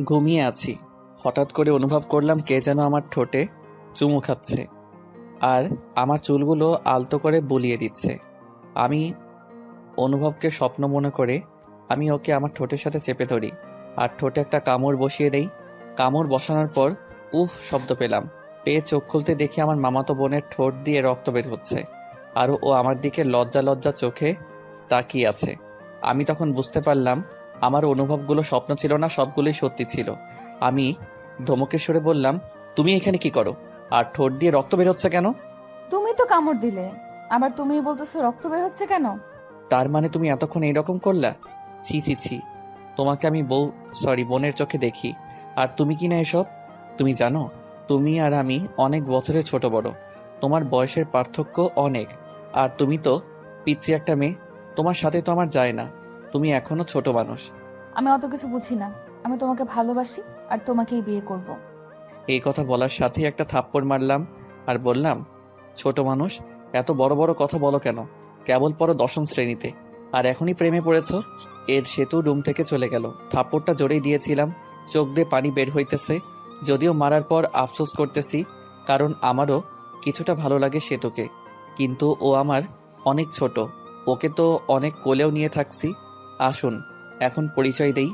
ঘুমিয়ে আছি। হঠাৎ করে অনুভব করলাম কে যেন আমার ঠোঁটে চুমু খাচ্ছে আর আমার চুলগুলো আলতো করে বুলিয়ে দিচ্ছে। আমি অনুভবকে স্বপ্ন মনে করে আমি ওকে আমার ঠোঁটের সাথে চেপে ধরি আর ঠোঁটে একটা কামড় বসিয়ে দেই। কামড় বসানোর পর উফ শব্দ পেলাম। পেয়ে চোখ খুলতে দেখি আমার মামাতো বোনের ঠোঁট দিয়ে রক্ত বের হচ্ছে আর ও আমার দিকে লজ্জা লজ্জা চোখে তাকিয়ে আছে। আমি তখন বুঝতে পারলাম আমার অনুভবগুলো স্বপ্ন ছিল না, সবগুলোই সত্যি ছিল। আমি ধমকেশ্বরে বললাম, তুমি এখানে কি করো আর ঠোঁট দিয়ে রক্ত বের হচ্ছে কেন? তুমি তো কামড় দিলে, আবার তুমি বলতেছো রক্ত বের হচ্ছে কেন? তার মানে তুমি এতক্ষণ এইরকম করলা? ছি ছি ছি, তোমাকে আমি বোনের চোখে দেখি আর তুমি কি না এসব? তুমি জানো তুমি আর আমি অনেক বছরের ছোট বড়, তোমার বয়সের পার্থক্য অনেক। আর তুমি তো পিচ্ছি একটা মেয়ে, তোমার সাথে তো আমার যায় না, তুমি এখনো ছোট মানুষ। আমি অত কিছু বুঝি না। আমি তোমাকে ভালোবাসি আর তোমাকেই বিয়ে করব। এই কথা বলার সাথেই একটা থাপ্পড় মারলাম আর বললাম, ছোট মানুষ, এত বড় বড় কথা বলো কেন? কেবল পড়ো 10ম শ্রেণীতে আর এখনই প্রেমে পড়েছ? এর সেতু রুম থেকে চলে গেল। থাপ্পড়টা জোরেই দিয়েছিলাম, চোখ দিয়ে পানি বের হইতেছে। যদিও মারার পর আফসোস করতেছি, কারণ আমারও কিছুটা ভালো লাগে সেতুকে, কিন্তু ও আমার অনেক ছোট, ওকে তো অনেক কোলেও নিয়ে থাকছি। আসুন এখন পরিচয় দেই।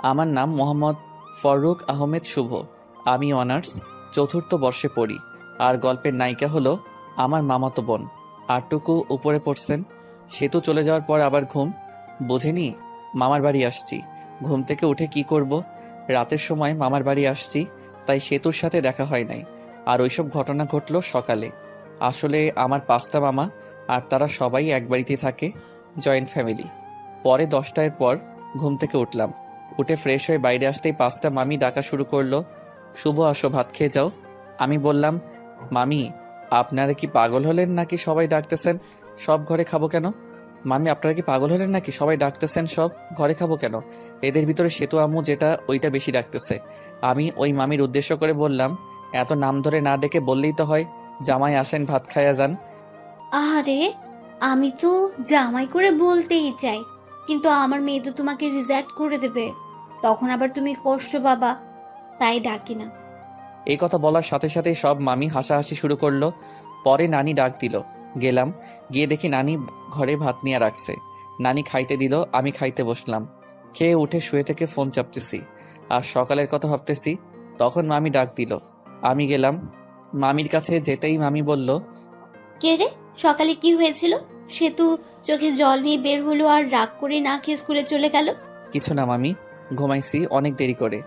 আমার নাম মোহাম্মদ ফররুখ আহমেদ শুভ। আমি অনার্স 4র্থ বর্ষে পড়ি আর গল্পের নায়িকা হলো আমার মামাতো বোন। আরটুকু উপরে পড়ছেন। সেতু চলে যাওয়ার পর আবার ঘুম, বোঝেনি মামার বাড়ি আসছি। ঘুম থেকে উঠে কি করব? রাতের সময় মামার বাড়ি আসছি, তাই সেতুর সাথে দেখা হয় নাই। আর ওইসব ঘটনা ঘটলো সকালে। আসলে আমার 5টা মামা আর তারা সবাই এক বাড়িতে থাকে, জয়েন্ট ফ্যামিলি। পরে 10টার পর ঘুম থেকে উঠলাম। উঠে ফ্রেশ হয়ে বাইরে আসতেই 5টা মামি ডাকা শুরু করলো, শুভ আসো ভাত খেয়ে যাও। আমি বললাম, মামি আপনারা কি পাগল হলেন নাকি সবাই ডাকতেছেন সব ঘরে খাবো কেন? মামি আপনারা কি পাগল হলেন নাকি সবাই ডাকতেছেন সব ঘরে খাবো কেন? এদের ভিতরে সেতু আম্মু যেটা ওইটা বেশি ডাকতেছে। আমি ওই মামির উদ্দেশ্য করে বললাম, এত নাম ধরে না ডেকে বললেই তো হয়, জামাই আসেন ভাত খাইয়া যান। আরে, আমি তো জামাই করে বলতেই চাই, কিন্তু আমার মেয়ে তো তোমাকে রিজেক্ট করে দেবে, তখন আবার তুমি কষ্ট পাবা, তাই ডাকি না। এই কথা বলার সাথে সাথেই সব মামি হাসাহাসি শুরু করলো। পরে নানি ডাক দিল, গেলাম, গিয়ে দেখি নানি ঘরে ভাত নিয়ে রাখছে। নানি খাইতে দিল, আমি খাইতে বসলাম। খেয়ে উঠে শুয়ে থেকে ফোন চাপতেছি আর সকালের কথা ভাবতেছি। তখন মামি ডাক দিল, আমি গেলাম। মামির কাছে যেতেই মামি বলল, কে রে, সকালে কি হয়েছিল? সেতু চোখে জল নিয়ে বের হলো আর রাগ করে না খেয়ে স্কুলে চলে গেল। কিছু না মামি, ঘুমাইছি অনেক দেরি করে।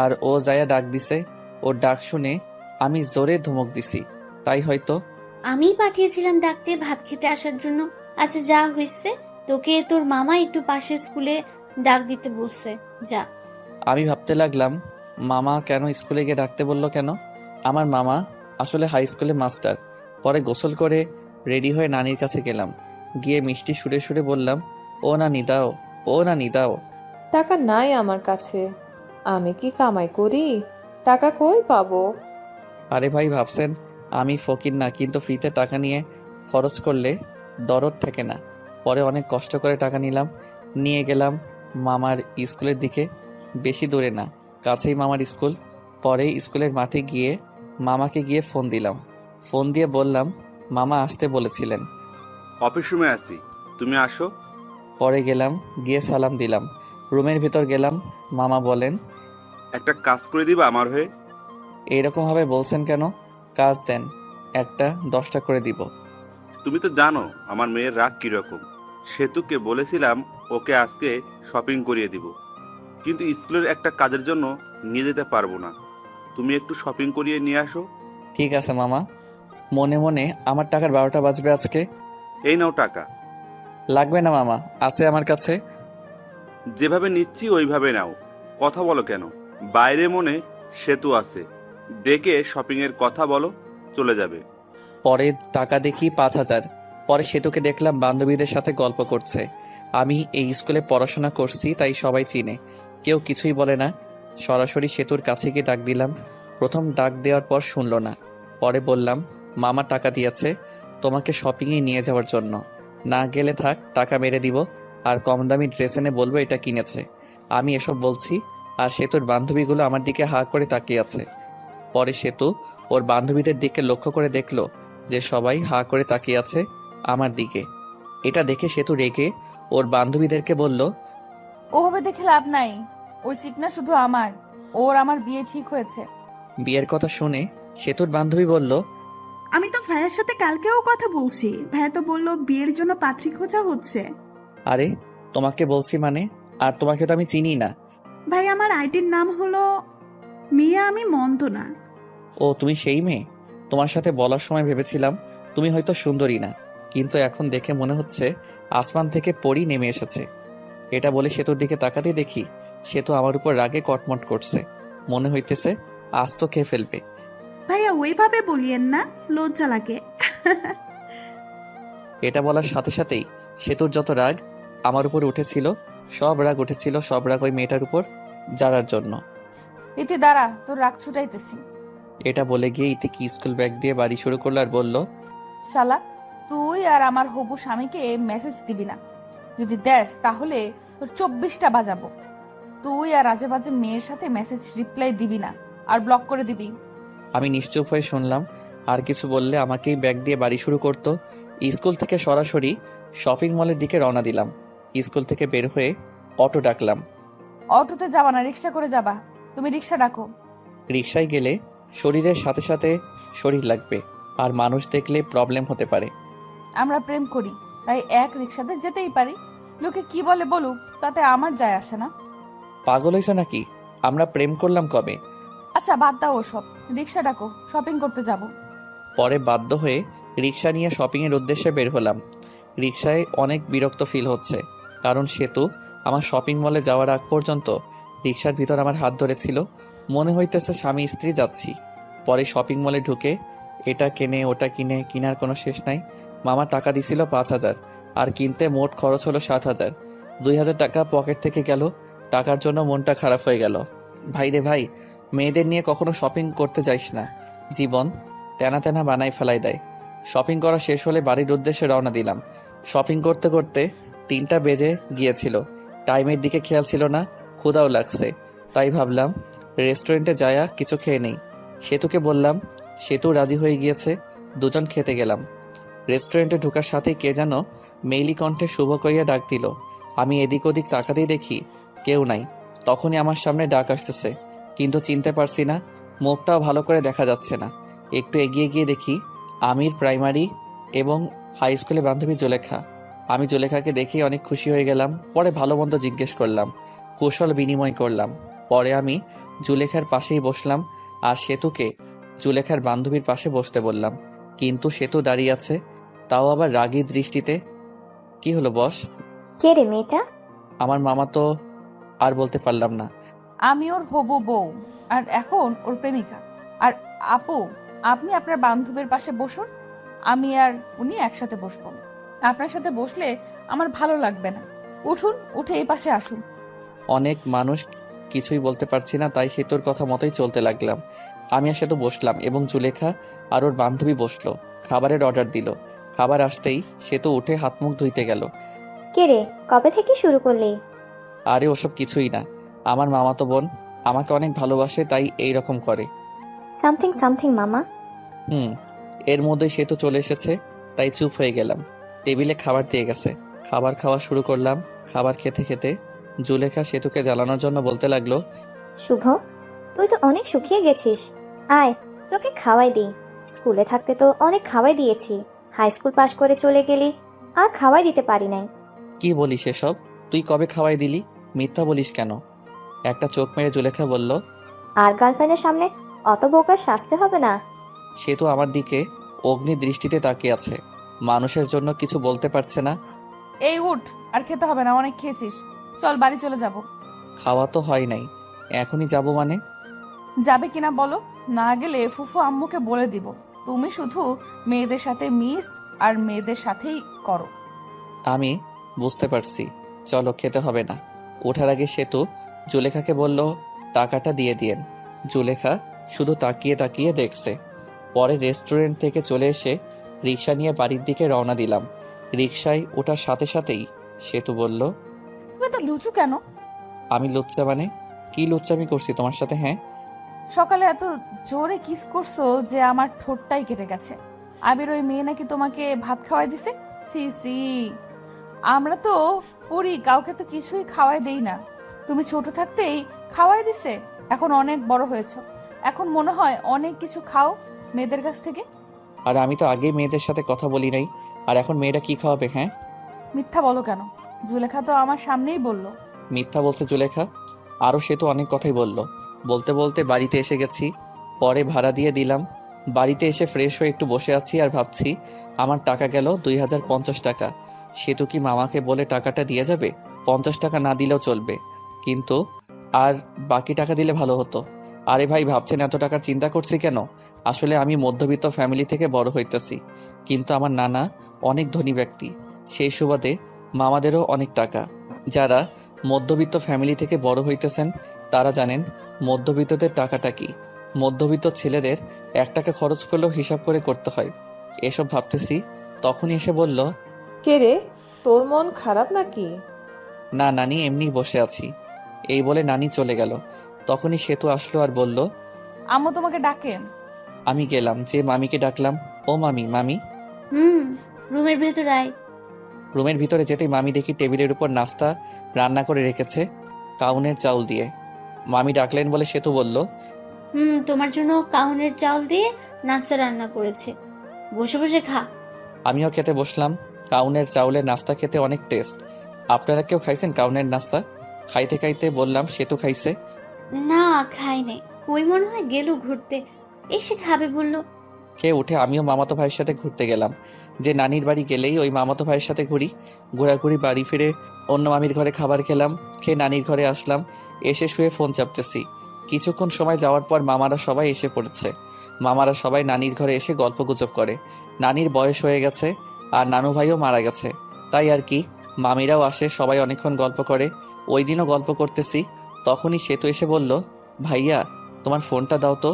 আর ও যায়া ডাক দিছে, ওর ডাক শুনে আমি জোরে ধমক দিছি, তাই হয়তো। আমি পাঠিয়েছিলাম ডাকতে ভাত খেতে আসার জন্য। আচ্ছা যা হয়েছে, তোকে তোর মামা একটু পাশে স্কুলে ডাক দিতে বলছে, যা। আমি ভাবতে লাগলাম, মামা কেন স্কুলে গিয়ে ডাকতে বলল কেন? আমার মামা আসলে হাই স্কুলে মাস্টার। পরে গোসল করে রেডি হয়ে নানির কাছে গেলাম। গিয়ে মিষ্টি সুরে সুরে বললাম, ও নানি দাও, ও নানি দাও। টাকা নাই আমার কাছে, আমি কি কামাই করি? টাকা কই পাবো? আরে ভাই ভাবছেন আমি ফকির না, কিন্তু ফ্রিতে টাকা নিয়ে খরচ করলে দরদ থাকে না। পরে অনেক কষ্ট করে টাকা নিলাম, নিয়ে গেলাম মামার স্কুলের দিকে। বেশি দূরে না, কাছেই মামার স্কুল। পরে স্কুলের মাঠে গিয়ে মামাকে গিয়ে ফোন দিলাম। ফোন দিয়ে বললাম, মামা আসতে বলেছিলেন। অফিস রুমে আছি, তুমি আসো। পরে গেলাম, গিয়ে সালাম দিলাম। রুমের ভিতর গেলাম। মামা বলেন, একটা কাজ করে দিবা আমার হয়ে? এইরকমভাবে বলছেন কেন? কাজ দেন, একটা 10টা করে দিব। তুমি তো জানো আমার মেয়ের রাগ কিরকম। সেতুকে বলেছিলাম ওকে আজকে শপিং করিয়ে দিব, কিন্তু স্কুলের একটা কাজের জন্য নিয়ে যেতে পারবো না। তুমি একটু শপিং করিয়ে নিয়ে আসো। ঠিক আছে মামা। মনে মনে আমার টাকার 12টা বাজবে আজকে। এই নাও টাকা। লাগবে না মামা, আছে আমার কাছে। যেভাবে নিচ্ছি ওইভাবে নাও, কথা বলো কেন? বাইরে মনে সেতু আছে, ডেকে শপিং এর কথা বলো, চলে যাবে। পরে টাকা দেখি 5,000। পরে সেতুকে দেখলাম বান্ধবীদের সাথে গল্প করছে। আমি এই স্কুলে পড়াশোনা করছি তাই সবাই চিনে, কেউ কিছুই বলে না। সরাসরি সেতুর কাছে গিয়ে ডাক দিলাম। প্রথম ডাক দেওয়ার পর শুনলো না। পরে বললাম, মামা টাকা দিয়েছে তোমাকে শপিংয়ে নিয়ে যাওয়ার জন্য, না গেলে থাক, টাকা মেরে দিব আর কম দামি ড্রেস এনে বলবো এটা কিনেছে। আমি এসব বলছি, আর সেতুর বান্ধবীগুলো আমার দিকে হা করে তাকিয়ে আছে। পরে সেতু ওর বান্ধবীদের দিকে লক্ষ্য করে দেখলো যে সবাই হা করে তাকিয়ে আছে আমার দিকে। এটা দেখে সেতু রেগে ওর বান্ধবীদেরকে বলল, ওভাবে দেখে লাভ নাই। ওই চিকনা শুধু আমার, ওর আমার বিয়ে ঠিক হয়েছে। বিয়ের কথা শুনে সেতুর বান্ধবী বলল, আমি তো ভাইয়ার সাথে কালকেও কথা বলছি, ভাইয়া তো বললো বিয়ের জন্য পাত্রী খোঁজা হচ্ছে। আরে তোমাকে বলছি মানে, আর তোমাকে তো আমি চিনি না। ভাই আমার আইডির নাম হলো মিয়া, আমি মন্দ না। ও তুমি সেই মেয়ে? তোমার সাথে বলার সময় ভেবেছিলাম তুমি হয়তো সুন্দরী না, কিন্তু এখন দেখে মনে হচ্ছে আসমান থেকে পরী নেমে এসেছে। এটা বলে সেতুর দিকে তাকাতেই দেখি সেতু আমার উপর রাগে কটমট করছে। মনে হইতেছে আজ তো খেয়ে ফেলবে। ভাইয়া ওইভাবে বলিয়েন না, লজ্জা লাগে। এটা বলার সাথে সাথেই সেতুর যত রাগ আমার উপর উঠেছিল, সব রাগ উঠেছিল, সব রাগ ওই মেয়েটার উপর, যারার জন্য। ইতি দাঁড়া, তোর রাগ ছুটাইতেছি। এটা বলে গিয়ে ইতিকি স্কুল ব্যাগ দিয়ে বাড়ি শুরু করলো আর বলল, শালা, তুই আর আমার হবু স্বামীকে মেসেজ দিবি না। যদি দেস তাহলে তোর 24টা বাজাবো। তুই আর আজে বাজে মেয়ের সাথে মেসেজ রিপ্লাই দিবি না, আর ব্লক করে দিবি। আমি নিশ্চুপ হয়ে শুনলাম। আর কিছু বললে আমাকেই ব্যাগ দিয়ে বাড়ি শুরু করতো। স্কুল থেকে সরাসরি শপিং মলের দিকে রওনা দিলাম। স্কুল থেকে বের হয়ে অটো ডাকলাম। অটোতে যাবা না, রিক্সা করে যাবা। তুমি রিক্সা ডাকো। রিক্সায় গেলে শরীরের সাথে সাথে শরীর লাগবে, আর মানুষ দেখলে প্রবলেম হতে পারে। আমরা প্রেম করি, তাই এক রিক্সাতে যেতেই পারি। লোকে কি বলে বলুক, তাতে আমার যায় আসে না। পাগল হয়েছ নাকি? আমরা প্রেম করলাম কবে? আচ্ছা বাদ দাও ওসব, রিক্সা ডাকো, শপিং করতে যাব। পরে বাধ্য হয়ে রিক্সা নিয়ে শপিংয়ের উদ্দেশ্যে বের হলাম। রিক্সায় অনেক বিরক্ত ফিল হচ্ছে, কারণ সেতু আমার শপিং মলে যাওয়ার আগ পর্যন্ত রিক্সার ভিতর আমার হাত ধরেছিল। মনে হইতেছে স্বামী স্ত্রী যাচ্ছি। পরে শপিং মলে ঢুকে এটা কেনে ওটা কিনে, কিনার কোনো শেষ নাই। মামা টাকা দিছিল 5,000, আর কিনতে মোট খরচ হলো 7,000। 2,000 টাকা পকেট থেকে গেল। টাকার জন্য মনটা খারাপ হয়ে গেল। ভাই রে ভাই, মেয়েদের নিয়ে কখনো শপিং করতে যাইস না, জীবন তেনা তেনা বানাই ফেলাই দেয়। শপিং করা শেষ হলে বাড়ির উদ্দেশ্যে রওনা দিলাম। শপিং করতে করতে 3টা বেজে গিয়েছিল। টাইমের দিকে খেয়াল ছিল না, ক্ষুধাও লাগছে। তাই ভাবলাম রেস্টুরেন্টে যায়া কিছু খেয়ে নেই। সেতুকে বললাম, সেতু রাজি হয়ে গিয়েছে। দুজন খেতে গেলাম। রেস্টুরেন্টে ঢোকার সাথেই কে যেন মেইলি কণ্ঠে শুভ কইয়া ডাক দিল। আমি এদিক ওদিক তাকাতেই দেখি কেউ নাই। তখনই আমার সামনে ডাক আসতেছে, কিন্তু চিনতে পারছি না, মুখটাও ভালো করে দেখা যাচ্ছে না। একটু এগিয়ে গিয়ে দেখি আমির প্রাইমারি এবং হাই স্কুলে বান্ধবী জুলেখা। আমি জুলেখাকে দেখেই অনেক খুশি হয়ে গেলাম। পরে ভালো মন্দ জিজ্ঞেস করলাম, কৌশল বিনিময় করলাম। পরে আমি জুলেখার পাশেই বসলাম, আর সেতুকে জুলেখার বান্ধবীর পাশে বসতে বললাম। কিন্তু সেতু দাঁড়িয়ে আছে, তাও আবার রাগী দৃষ্টিতে। কি হলো বস? কে রে মেয়েটা? আমার মামা তো আর বলতে পারলাম না। আমি ওর হবু বউ, আর এখন ওর প্রেমিকা। আর আপু, আপনি আপনার বান্ধবীর পাশে বসুন, আমি আর উনি একসাথে বসবো। আপনার সাথে বসলে আমার ভালো লাগবে না। উঠুন, উঠে এই পাশে আসুন। অনেক মানুষ, কিছুই বলতে পারছি না, তাই সেতুর কথা মতোই চলতে লাগলাম। আমি আর সেতু বসলাম এবং জুলেখা আর ওর বান্ধবী বসলো। খাবারের অর্ডার দিল। খাবার আসতেই সেতু উঠে হাত মুখ ধুইতে গেল। কে রে, কবে থেকে শুরু করলি? আরে ওসব কিছুই না, আমার মামাতো বোন আমাকে অনেক ভালোবাসে, তাই এই রকম করে। সামথিং সামথিং মামা। এর মধ্যেই সেতু চলে এসেছে, তাই চুপ হয়ে গেলাম। টেবিলে খাবার দিয়ে গেছে, খাবার খাওয়া শুরু করলাম। খাবার খেতে খেতে জুলেখা সেতুকে জ্বালানোর জন্য বলতে লাগলো, শুভ, তুই তো অনেক শুকিয়ে গেছিস, আয় তোকে খাওয়াই দিই। স্কুলে থাকতে তো অনেক খাওয়াই দিয়েছি, হাই স্কুল পাশ করে চলে গেলি, আর খাওয়াই দিতে পারি নাই। কি বলিস এসব? তুই কবে খাওয়াই দিলি? মিথ্যা বলিস কেন? একটা চোখ মেরে জুলেখা বলল, আর গার্লফ্রেন্ডের সামনে অত বোকার শাস্তি হবে না। সেতু আমার দিকে অগ্নি দৃষ্টিতে তাকিয়ে আছে, মানুষের জন্য কিছু বলতে পারছে না। এই উঠ, আর খেতে হবে না, অনেক খেয়েছিস। চল বাড়ি চলে যাব। খাওয়া তো হয় নাই, এখনই যাব মানে? যাবে কিনা বলো, না গেলে ফুফু আম্মুকে বলে দিব তুমি শুধু মেয়েদের সাথে মিস আর মেয়েদের সাথেই করো। আমি বুঝতে পারছি, চলো খেতে হবে না। ওঠার আগে সেতু জুলেখাকে বলল, টাকাটা দিয়ে দিয়েন। জুলেখা শুধু তাকিয়ে তাকিয়ে দেখছে। পরে রেস্টুরেন্ট থেকে চলে এসে রিক্সা নিয়ে বাড়ির দিকে রওনা দিলাম। রিক্সায় ওঠার সাথে সাথেই সেতু বলল, তুমি তো লুচু কেন? আমি লুচ্চা মানে? কি লুচ্চামি করছি তোমার সাথে? হ্যাঁ, সকালে এত জোরে কিস করছো যে আমার ঠোঁটটাই কেটে গেছে। আবির ওই মেয়ে নাকি তোমাকে ভাত খাওয়াই দিছে? সি সি, আমরা তো পড়ি, কাউকে তো কিছুই খাওয়াই দেই না। তুমি ছোট থাকতেই খাওয়াই দিছে, এখন অনেক বড় হয়েছো, এখন মনে হয় অনেক কিছু খাও মেয়েদের কাছ থেকে। আর আমি তো আগেই মেয়েদের সাথে কথা বলি নাই, আর এখন মেয়েটা কি খাওয়াবে? হ্যাঁ, মিথ্যা বলো কেন? জুলেখা তো আমার সামনেই বললো। মিথ্যা বলছে জুলেখা? আরও সে তো অনেক কথাই বলল। বলতে বলতে বাড়িতে এসে গেছি, পরে ভাড়া দিয়ে দিলাম। বাড়িতে এসে ফ্রেশ হয়ে একটু বসে আছি আর ভাবছি আমার টাকা গেল 2050 টাকা। সে তো কি মামাকে বলে টাকাটা দিয়ে যাবে? 50 টাকা না দিলেও চলবে, কিন্তু আর বাকি টাকা দিলে ভালো হতো। আরে ভাই, ভাবছেন এত টাকার চিন্তা করছি কেন? আসলে আমি মধ্যবিত্ত ফ্যামিলি থেকে বড় হইতেছি, কিন্তু আমার নানা অনেক ধনী ব্যক্তি, সেই সুবাদে মামাদেরও অনেক টাকা। যারা মধ্যবিত্ত ফ্যামিলি থেকে বড় হইতেছেন তারা জানেন মধ্যবিত্তদের টাকাটা কি। মধ্যবিত্ত ছেলেদের 1 টাকা খরচ করলেও হিসাব করে করতে হয়। এসব ভাবতেছি, তখনই এসে বলল, কে রে, তোর মন খারাপ নাকি? না নানি, এমনি বসে আছি। এই বলে নানি চলে গেল। তখনই সেতু আসলো আর বলল, আম্মু তোমাকে ডাকে। আমি গেলাম, যে মামিকে ডাকলাম, ও মামি। মামি রুমের ভেতর আয়। রুমের ভিতরে যেতেই মামি দেখি টেবিলের উপর নাস্তা রান্না করে রেখেছে, কাউনের চাউল দিয়ে। মামি ডাকলেন বলে সেতু বলল, তোমার জন্য কাউনের চাল দিয়ে নাস্তা রান্না করেছে, বসে বসে খা। আমিও খেতে বসলাম। কাউনের চাউলের নাস্তা খেতে অনেক টেস্ট। আপনারা কেউ খাইছেন কাউনের নাস্তা? খাইতে খাইতে বললাম, সেতু খাইছে। না, খাই নাই, কই মনে হয় গেল ঘুরতে, এসে খাবে বললো। খেয়ে উঠে আমিও মামাতো ভাইয়ের সাথে ঘুরতে গেলাম। যে নানির বাড়ি গেলেই ওই মামাতো ভাইয়ের সাথে ঘুরি। ঘোরাঘুরি বাড়ি ফিরে অন্য মামির ঘরে খাবার খেলাম, খেয়ে নানির ঘরে আসলাম। এসে শুয়ে ফোন চাপতেছি। কিছুক্ষণ সময় যাওয়ার পর মামারা সবাই এসে পড়েছে। মামারা সবাই নানির ঘরে এসে গল্পগুজব করে। নানির বয়স হয়ে গেছে আর নানু ভাইও মারা গেছে, তাই আর কি। মামিরাও আসে, সবাই অনেকক্ষণ গল্প করে। ওই দিনও গল্প করতেছি, তখনই সেতু এসে বলল, ভাইয়া তোমার ফোনটা দাও তো।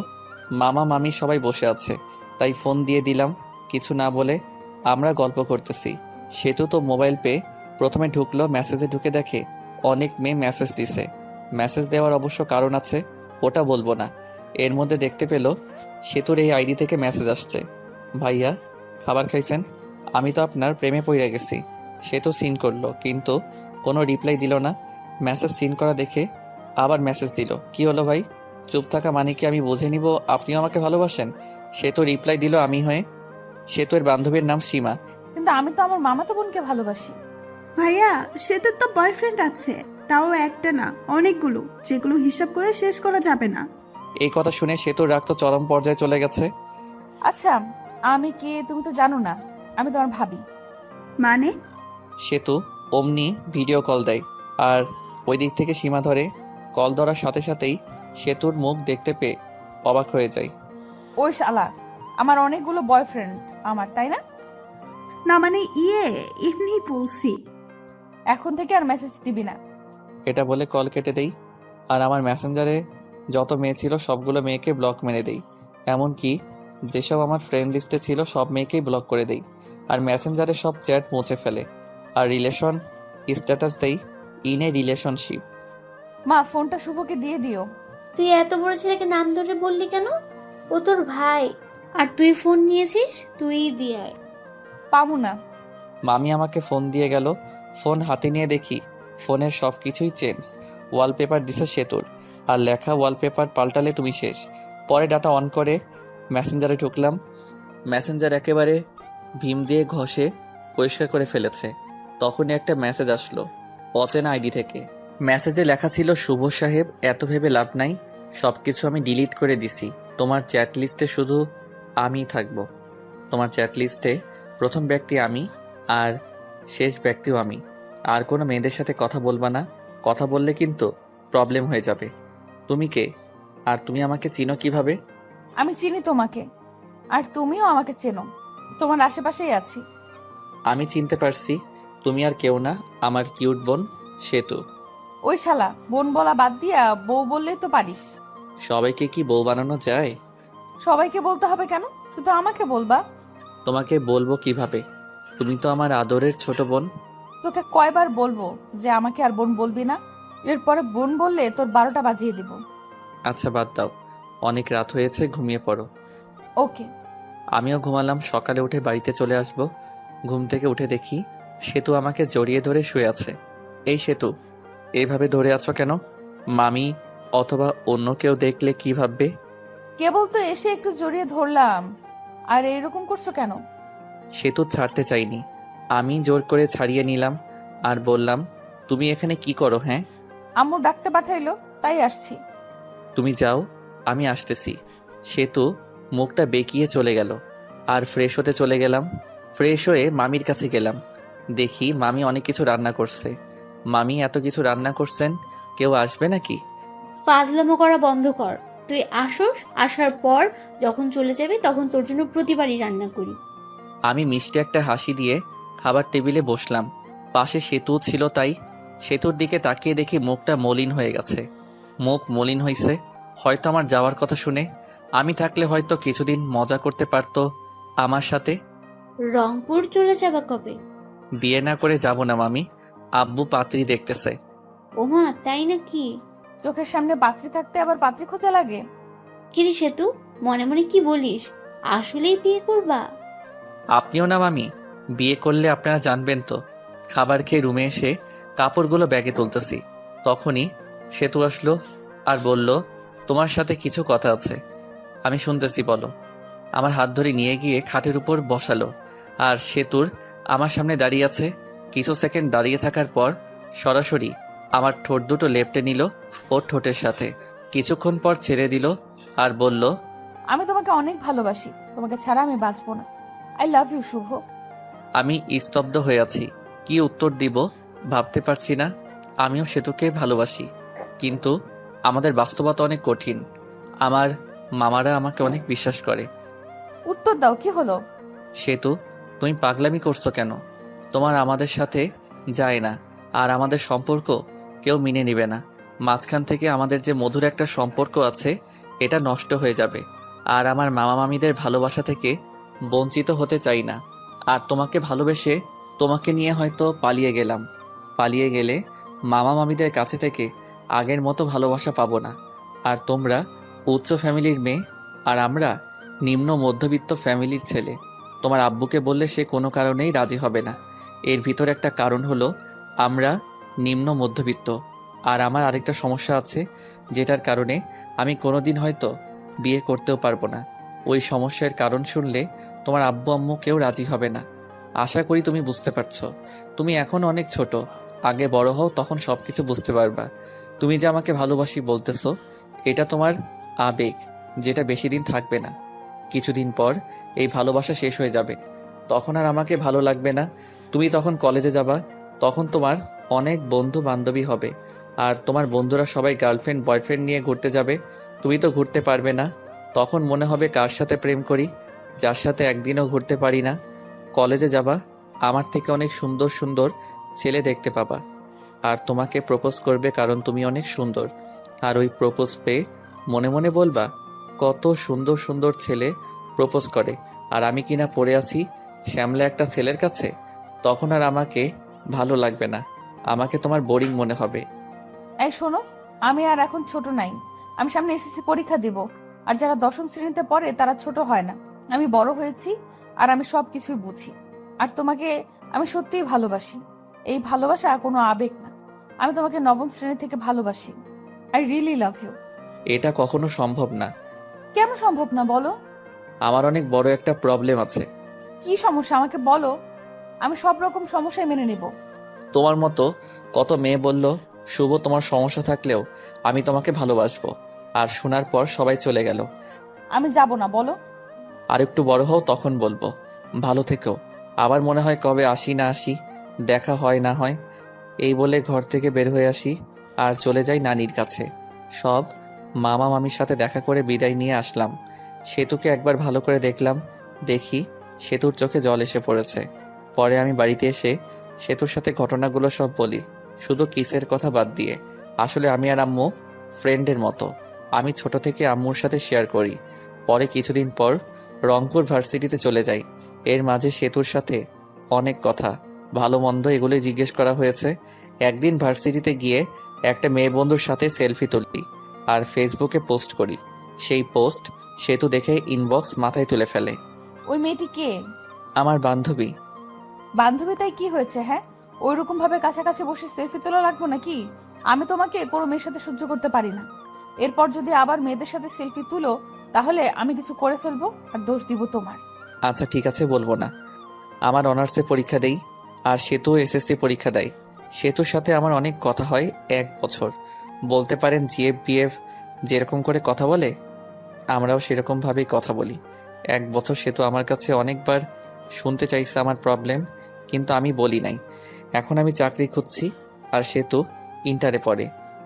মামা মামি সবাই বসে আছে, তাই ফোন দিয়ে দিলাম। কিছু না বলে আমরা গল্প করতেছি। সেতু তো মোবাইল পেয়ে প্রথমে ঢুকলো, মেসেজে ঢুকে দেখে অনেক মেয়ে মেসেজ দিছে। মেসেজ দেওয়ার অবশ্য কারণ আছে, ওটা বলবো না। এর মধ্যে দেখতে পেল সেতুর এই আইডি থেকে মেসেজ আসছে, ভাইয়া খাবার খাইছেন? আমি তো আপনার প্রেমে পড়ে গেছি। সেতু সিন করলো, কিন্তু কোনো রিপ্লাই দিল না। মেসেজ সিন করা দেখে আবার মেসেজ দিল, কি হলো ভাই? চুপ থাকা মানে কি আমি বুঝে নিব আপনিও আমাকে ভালোবাসেন? সেতু রিপ্লাই দিল আমি হয়ে। সেতুর বান্ধবীর নাম সীমা। কিন্তু আমি তো আমার মামাতো বোনকে ভালোবাসি। ভাইয়া, সেতুর তো বয়ফ্রেন্ড আছে, তাও একটা না অনেকগুলো, যেগুলো হিসাব করে শেষ করা যাবে না। এই কথা শুনে সেতুর রাগ তো চরম পর্যায়ে চলে গেছে। আচ্ছা, আমি কে তুমি তো জানো না, আমি তোমার ভাবি। মানে? সেতু অমনি ভিডিও কল দেয়, আর ওই দিক থেকে সীমা ধরে। কল ধরার সাথে সাথেই সেতুর মুখ দেখতে পেয়ে অবাক হয়ে যায়। ওই শালা, আমার অনেকগুলো বয়ফ্রেন্ড আমার, তাই না? না মানে এমনি বলছি। এখন থেকে আর মেসেজ দিবি না। এটা বলে কল কেটে দেই, আর আমার মেসেঞ্জারে যত মেয়ে ছিল সবগুলো মেয়েকে ব্লক মেরে দেই। এমনকি যেসব আমার ফ্রেন্ড লিস্টে ছিল সব মেয়েকেই ব্লক করে দেই, আর মেসেঞ্জারে সব চ্যাট মুছে ফেলে। আর রিলেশন স্ট্যাটাস দেই, ইন এ রিলেশনশিপ। মা, ফোনটা শুভকে দিয়ে দিও। তুই এত বড় ছেলেকে নাম ধরে বললি কেন? ও তোর ভাই, আর তুই ফোন নিয়েছিস, তুই দিয়ে আয়। পাবো না। মামি আমাকে ফোন দিয়ে গেল। ফোন হাতে নিয়ে দেখি ফোনের সব কিছুই চেঞ্জ। ওয়ালপেপার দিছে সেতুর, আর লেখা ওয়ালপেপার পাল্টালে তুমি শেষ। পরে ডাটা অন করে মেসেঞ্জারে ঢুকলাম। মেসেঞ্জার একেবারে ভীম দিয়ে ঘষে পরিষ্কার করে ফেলেছে। তখনই একটা মেসেজ আসলো অচেনা আইডি থেকে। মেসেজে লেখা ছিল, শুভ সাহেব, এত ভেবে লাভ নাই, সব কিছু আমি ডিলিট করে দিছি। তোমার চ্যাট লিস্টে শুধু আমিই থাকবো। তোমার চ্যাট লিস্টে প্রথম ব্যক্তি আমি, আর শেষ ব্যক্তিও আমি। আর কোনো মেয়েদের সাথে কথা বলবা না, কথা বললে কিন্তু প্রবলেম হয়ে যাবে। তুমি কে, আর তুমি আমাকে চিনো কিভাবে? আমি চিনি তোমাকে, আর তুমিও আমাকে চেনো, তোমার আশেপাশেই আছি। আমি চিনতে পারছি, তুমি আর কেউ না, আমার কিউট বোন সেতু। ওই শালা, বোন বলা বাদ দিয়া বউ বললেই তো পারিস। সবাইকে কি বউ বানানো যায়? সবাইকে বলতে হবে কেন? শুধু আমাকে বলবা। তোমাকে বলবো কিভাবে? তুমি তো আমার আদরের ছোট বোন। তোকে কয়বার বলবো যে আমাকে আর বোন বলবি না? এরপরে বোন বললে তোর 12টা বাজিয়ে দিব। আচ্ছা বাদ দাও, অনেক রাত হয়েছে, ঘুমিয়ে পড়ো। ওকে। আমিও ঘুমালাম। সকালে উঠে বাড়িতে চলে আসব। ঘুম থেকে উঠে দেখি সেতু আমাকে জড়িয়ে ধরে শুয়ে আছে। এই সেতু, এইভাবে ধরে আছো কেন? মামি অথবা অন্য কেউ দেখলে কি ভাববে? কেবল তো এসে একটু জড়িয়ে ধরলাম, আর এইরকম করছো কেন? সেতু ছাড়তে চাইনি, আমি জোর করে ছাড়িয়ে নিলাম আর বললাম, তুমি এখানে কি করো? হ্যাঁ, আম্মু ডাকতে পাঠাইলো, তাই আসছি। তুমি যাও, আমি আসতেছি। সেতু মুখটা বেঁকিয়ে চলে গেল আর ফ্রেশ হতে চলে গেলাম। ফ্রেশ হয়ে মামির কাছে গেলাম। দেখি মামি অনেক কিছু রান্না করছে। মামি এত কিছু রান্না করছেন, কেউ আসবে নাকি? ফাজলামো করা বন্ধ কর। তুই আসোস, আসার পর যখন চলে যাবি তখন তোর জন্য প্রতিবারই রান্না করি। আমি মিষ্টি একটা হাসি দিয়ে খাবার টেবিলে বসলাম। পাশে সেতু ছিল, তাই সেতুর দিকে তাকিয়ে দেখি মুখটা মলিন হয়ে গেছে। মুখ মলিন হয়েছে হয়তো আমার যাওয়ার কথা শুনে। আমি থাকলে হয়তো কিছুদিন মজা করতে পারতো আমার সাথে। রংপুর চলে যাবা কবে? বিয়ে না করে যাব না মামি, আব্বু পাত্রী দেখতেছে। ওমা, তাই নাকি? চোখের সামনে পাত্রী থাকতে আবার পাত্রী খোঁজা লাগে? কিরে সেতু, মনে মনে কি বলিস? আসলেই বিয়ে করবা? আপনিও না মামি, বিয়ে করলে আপনারা জানবেন তো। খাবার খেয়ে রুমে এসে কাপড়গুলো ব্যাগে তুলতেছি, তখনই সেতু আসলো আর বলল, তোমার সাথে কিছু কথা আছে। আমি শুনতেছি, বলো। আমার হাত ধরে নিয়ে গিয়ে খাটের উপর বসালো আর সেতুর আমার সামনে দাঁড়িয়ে আছে। কিছু সেকেন্ড দাঁড়িয়ে থাকার পর সরাসরি আমার ঠোঁট দুটো লেপটে নিল ওর ঠোঁটের সাথে। কিছুক্ষণ পর ছেড়ে দিল আর বলল, আমি তোমাকে অনেক ভালোবাসি, তোমাকে ছাড়া আমি বাঁচবো না। আই লাভ ইউ শুভ। আমি স্তব্ধ হয়ে আছি, কি উত্তর দিব ভাবতে পারছি না। আমিও সেতুকে ভালোবাসি, কিন্তু আমাদের বাস্তবতা অনেক কঠিন। আমার মামারা আমাকে অনেক বিশ্বাস করে। উত্তর দাও, কি হলো? সেতু, তুমি পাগলামি করছো কেন? তোমার আমাদের সাথে যায় না, আর আমাদের সম্পর্ক কেউ মেনে নেবে না। মাঝখান থেকে আমাদের যে মধুর একটা সম্পর্ক আছে, এটা নষ্ট হয়ে যাবে। আর আমার মামা মামিদের ভালোবাসা থেকে বঞ্চিত হতে চাই না। আর তোমাকে ভালোবেসে তোমাকে নিয়ে হয়তো পালিয়ে গেলাম। পালিয়ে গেলে মামা মামিদের কাছে থেকে আগের মতো ভালোবাসা পাবো না। আর তোমরা উচ্চ ফ্যামিলির মেয়ে, আর আমরা নিম্ন মধ্যবিত্ত ফ্যামিলির ছেলে। তোমার আব্বুকে বললে সে কোনো কারণেই রাজি হবে না। এর ভিতর একটা কারণ হলো আমরা নিম্ন মধ্যবিত্ত। আর আমার আরেকটা সমস্যা আছে, যেটার কারণে আমি কোনোদিন হয়তো বিয়ে করতেও পারবো না। ওই সমস্যার কারণ শুনলে তোমার আব্বু আম্মু কেউ রাজি হবে না। আশা করি তুমি বুঝতে পারছো। তুমি এখন অনেক ছোট, আগে বড় হও, তখন সব কিছু বুঝতে পারবা। তুমি যে আমাকে ভালোবাসি বলতেছো, এটা তোমার আবেগ, যেটা বেশি দিন থাকবে না। কিছুদিন পর এই ভালোবাসা শেষ হয়ে যাবে, তখন আর আমাকে ভালো লাগবে না। তুমি তখন কলেজে যাবা, তখন তোমার অনেক বন্ধু বান্ধবী হবে, আর তোমার বন্ধুরা সবাই গার্লফ্রেন্ড বয়ফ্রেন্ড নিয়ে ঘুরতে যাবে। তুমি তো ঘুরতে পারবে না। তখন মনে হবে কার সাথে প্রেম করি, যার সাথে একদিনও ঘুরতে পারি না। কলেজে যাবা, আমার থেকে অনেক সুন্দর সুন্দর ছেলে দেখতে পাবা, আর তোমাকে প্রপোজ করবে কারণ তুমি অনেক সুন্দর। আর ওই প্রপোজ পেয়ে মনে মনে বলবা, কত সুন্দর সুন্দর ছেলে প্রপোজ করে, আর আমি কিনা পড়ে আছি শ্যামলা একটা ছেলের কাছে। তখন আর আমাকে ভালো লাগবে না, আমাকে তোমার বোরিং মনে হবে। এই শোনো, আমি আর এখন ছোট নাই। আমি সামনে এসএসসি পরীক্ষা দিব, আর যারা 10ম শ্রেণীতে পড়ে তারা ছোট হয় না। আমি বড় হয়েছি, আর আমি সবকিছুই বুঝি। আর তোমাকে আমি সত্যিই ভালোবাসি। এই ভালোবাসা কোনো আবেগ না। আমি তোমাকে 9ম শ্রেণী থেকে ভালোবাসি। I really love you. এটা কখনো সম্ভব না। কেন সম্ভব না বলো? আমার অনেক বড় একটা প্রবলেম আছে। কি সমস্যা আমাকে বলো, আমি সব রকম সমস্যায় মেনে নিব। তোমার মতো কত মেয়ে বলল, শুভ তোমার সমস্যা থাকলেও আমি তোমাকে ভালোবাসবো, আর শোনার পর সবাই চলে গেল। আমি যাব না, বলো। আর একটু বড় হও, তখন বলবো। ভালো থেকো। আবার মনে হয় কবে আসি না আসি, দেখা হয় না হয়। এই বলে ঘর থেকে বের হয়ে আসি আর চলে যাই নানির কাছে। সব মামা মামির সাথে দেখা করে বিদায় নিয়ে আসলাম। সেতুকে একবার ভালো করে দেখলাম, দেখি সেতুর চোখে জল এসে পড়েছে। পরে আমি বাড়িতে এসে সেতুর সাথে ঘটনাগুলো সব বলি, শুধু কিসের কথা বাদ দিয়ে। আসলে আমি আর আম্মু ফ্রেন্ডের মতো। আমি ছোট থেকে আম্মুর সাথে শেয়ার করি। পরে কিছুদিন পর রংপুর ভার্সিটিতে চলে যাই। এর মাঝে সেতুর সাথে অনেক কথা, ভালো মন্দ এগুলোই জিজ্ঞেস করা হয়েছে। একদিন ভার্সিটিতে গিয়ে একটা মেয়ে বন্ধুর সাথে সেলফি তুলি আর ফেসবুকে পোস্ট করি। সেই পোস্ট সেতু দেখে ইনবক্স মাথায় তুলে ফেলে। ওই মেয়েটি কে? আমার বান্ধবী। বান্ধবী তাই কি হয়েছে? হ্যাঁ, ওই রকম ভাবে কাছাকাছি বসে সেলফি তোলা লাগবো নাকি? আমি তোমাকে কোনো মেয়ের সাথে সহ্য করতে পারি না। এরপর যদি আবার মেয়েদের সাথে সেলফি তুলো তাহলে আমি কিছু করে ফেলবো আর দোষ দিব তোমার। আচ্ছা ঠিক আছে, বলবো না। আমার অনার্সে পরীক্ষা দেই আর সেতু এসএসসি পরীক্ষা দেয়। সেতুর সাথে আমার অনেক কথা হয় 1 বছর। বলতে পারেন জিএফ বিএফ যেরকম করে কথা বলে আমরাও সেরকমভাবেই কথা বলি। 1 বছর সেতু আমার কাছে অনেকবার শুনতে চাইছে আমার প্রবলেম, কিন্তু আমি বলি নাই। এখন আমি চাকরি খুঁজছি আর সেতু ইন্টারে পড়ে।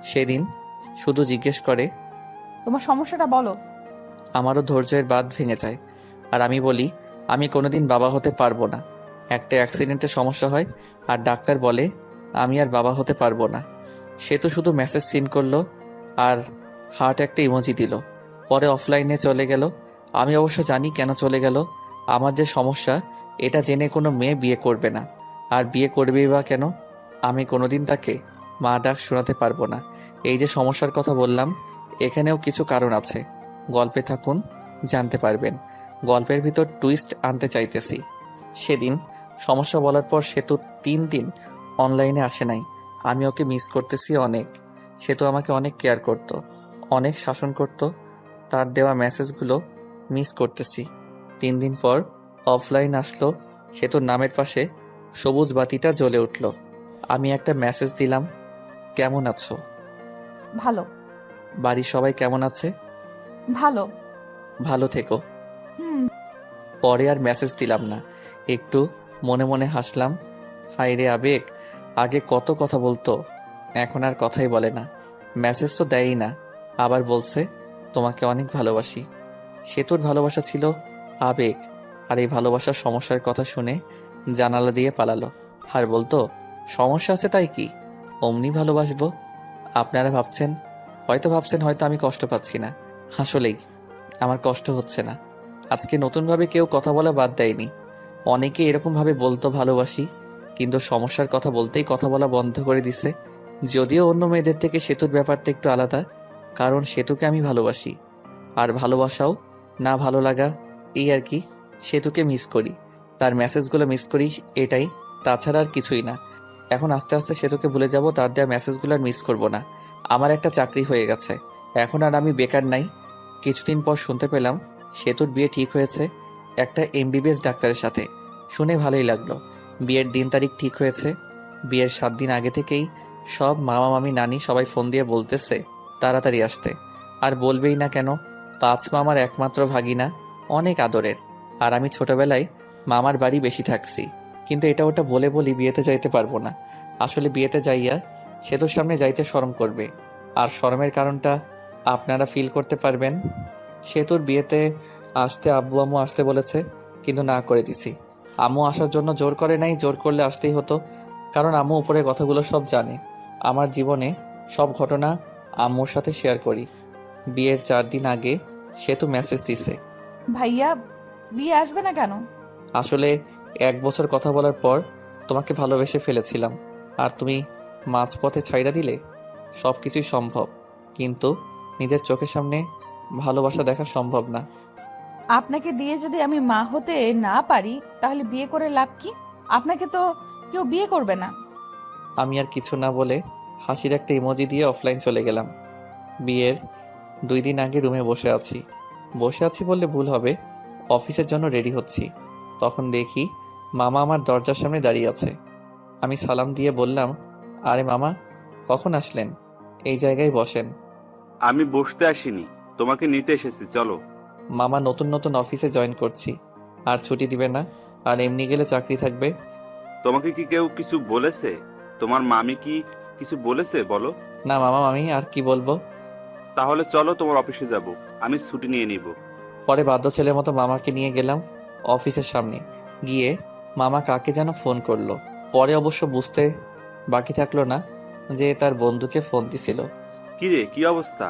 সেদিন শুধু জিজ্ঞেস করে, তোমার সমস্যাটা বলো। আমারও ধৈর্যের বাঁধ ভেঙে যায় আর আমি বলি আমি কোনোদিন বাবা হতে পারবো না। একটা অ্যাক্সিডেন্টের সমস্যা হয় আর ডাক্তার বলে আমি আর বাবা হতে পারবো না। সে তো শুধু মেসেজ সিন করলো আর হার্ট একটা ইমোজি দিল। পরে অফলাইনে চলে গেল। আমি অবশ্য জানি কেন চলে গেল। আমার যে সমস্যা এটা জেনে কোনো মেয়ে বিয়ে করবে না, আর বিয়ে করবেই বা কেন? আমি কোনোদিন তাকে মা ডাক শোনাতে পারবো না। এই যে সমস্যার কথা বললাম এখানেও কিছু কারণ আছে। গল্পে থাকুন, জানতে পারবেন। গল্পের ভিতর টুইস্ট আনতে চাইতেছি। সেদিন সমস্যা বলার পর সেতু 3 দিন অনলাইনে আসে নাই। আমি ওকে মিস করতেছি অনেক। সেতু আমাকে অনেক কেয়ার করত, অনেক শাসন করত। তার দেওয়া মেসেজগুলো মিস করতেছি। 3 দিন পর অফলাইন আসলো। সেতুর নামের পাশে সবুজ বাতিটা জ্বলে উঠল। আমি একটা মেসেজ দিলাম, কেমন আছো? ভালো। বাড়ির সবাই কেমন আছে? ভালো। ভালো থেকো। হুম। পরে আর মেসেজ দিলাম না। একটু মনে মনে হাসলাম। হায় রে আবেগ, আগে কত কথা বলতো, এখন আর কথাই বলে না। মেসেজ তো দেয়ই না, আবার বলছে তোমাকে অনেক ভালোবাসি। সেতুর ভালোবাসা ছিল আবেগ, আর এই ভালোবাসার সমস্যার কথা শুনে জানালা দিয়ে পালালো। আর বলতো সমস্যা আছে তাই কি, অমনি ভালোবাসবো। আপনারা ভাবছেন হয়তো আমি কষ্ট পাচ্ছি না। আসলেই আমার কষ্ট হচ্ছে না। আজকে নতুনভাবে কেউ কথা বলা বাদ দেয়নি। অনেকে এরকমভাবে বলতো ভালোবাসি, কিন্তু সমস্যার কথা বলতেই কথা বলা বন্ধ করে দিছে। যদিও অন্য মেয়েদের থেকে সেতুর ব্যাপারটা একটু আলাদা, কারণ সেতুকে আমি ভালোবাসি। আর ভালোবাসাও না ভালো লাগা এই আর কি। সেতুকে মিস করি, তার মেসেজগুলো মিস করি, এটাই, তাছাড়া আর কিছুই না। এখন আস্তে আস্তে সেতুকে ভুলে যাব, তার দেওয়া মেসেজগুলো আর মিস করব না। আমার একটা চাকরি হয়ে গেছে, এখন আর আমি বেকার নাই। কিছুদিন পর শুনতে পেলাম সেতুর বিয়ে ঠিক হয়েছে একটা এমবিবিএস ডাক্তারের সাথে। শুনে ভালোই লাগলো। বিয়ের দিন তারিখ ঠিক হয়েছে। বিয়ের 7 দিন আগে থেকেই সব মামা মামি নানি সবাই ফোন দিয়ে বলতেছে তাড়াতাড়ি আসতে। আর বলবেই না কেন, 5 মামার একমাত্র ভাগিনা, অনেক আদরের। আর আমি ছোটবেলায় মামার বাড়ি বেশি থাকছি, কিন্তু এটা ওটা বলে বলি বিয়েতে যাইতে পারবো না। আসলে বিয়েতে যাইয়া সেতুর সামনে যাইতে শরম করবে, আর শরমের কারণটা আপনারা ফিল করতে পারবেন। সেতুর বিয়েতে আসতে আব্বু আম্মু আসতে বলেছে, কিন্তু না করে দিছি। আম্মু আসার জন্য জোর করে নাই, জোর করলে আসতেই হতো, কারণ আম্মু উপরে কথাগুলো সব জানে। আমার জীবনে সব ঘটনা আম্মুর সাথে শেয়ার করি। বিয়ের 4 দিন আগে সেতু মেসেজ দিছে, ভাইয়া বিয়ে আসবে না কেন? আসলে 1 বছর কথা বলার পর তোমাকে ভালোবেসে ফেলেছিলাম, আর তুমি মাঝপথে ছাইড়া দিলে। সব কিছুই সম্ভব, কিন্তু নিজের চোখের সামনে ভালোবাসা দেখা সম্ভব না। আপনাকে দিয়ে যদি আমি মা হতে না পারি তাহলে বিয়ে করে লাভ কি? আপনাকে তো কেউ বিয়ে করবে না। আমি আর কিছু না বলে হাসির একটা ইমোজি দিয়ে অফলাইন চলে গেলাম। বিয়ের 2 দিন আগে রুমে বসে আছি বললে ভুল হবে, অফিসের জন্য রেডি হচ্ছি। তখন দেখি মামা আমার দরজার সামনে দাঁড়িয়ে আছে। আমি সালাম দিয়ে বললাম, আরে মামা, কখন আসলেন? এই জায়গায় বসেন। আমি বসতে আসিনি, তোমাকে নিতে এসেছি, চলো। মামা, নতুন নতুন অফিসে জয়েন করছি, আর ছুটি দিবে না, আর এমনি গেলে চাকরি থাকবে। তোমাকে কি কেউ কিছু বলেছে? তোমার মামি কি কিছু বলেছে বলো? না মামা, আমি আর কি বলবো। তাহলে চলো, তোমার অফিসে যাব, আমি ছুটি নিয়ে নিব। পরে বাধ্য ছেলের মতো মামাকে নিয়ে গেলাম অফিসের সামনে। গিয়ে মামা কাকে যেন ফোন করলো। পরে অবশ্য বুঝতে বাকি থাকলো না যে তার বন্ধুকে ফোন দিছিল। কিরে, কি অবস্থা?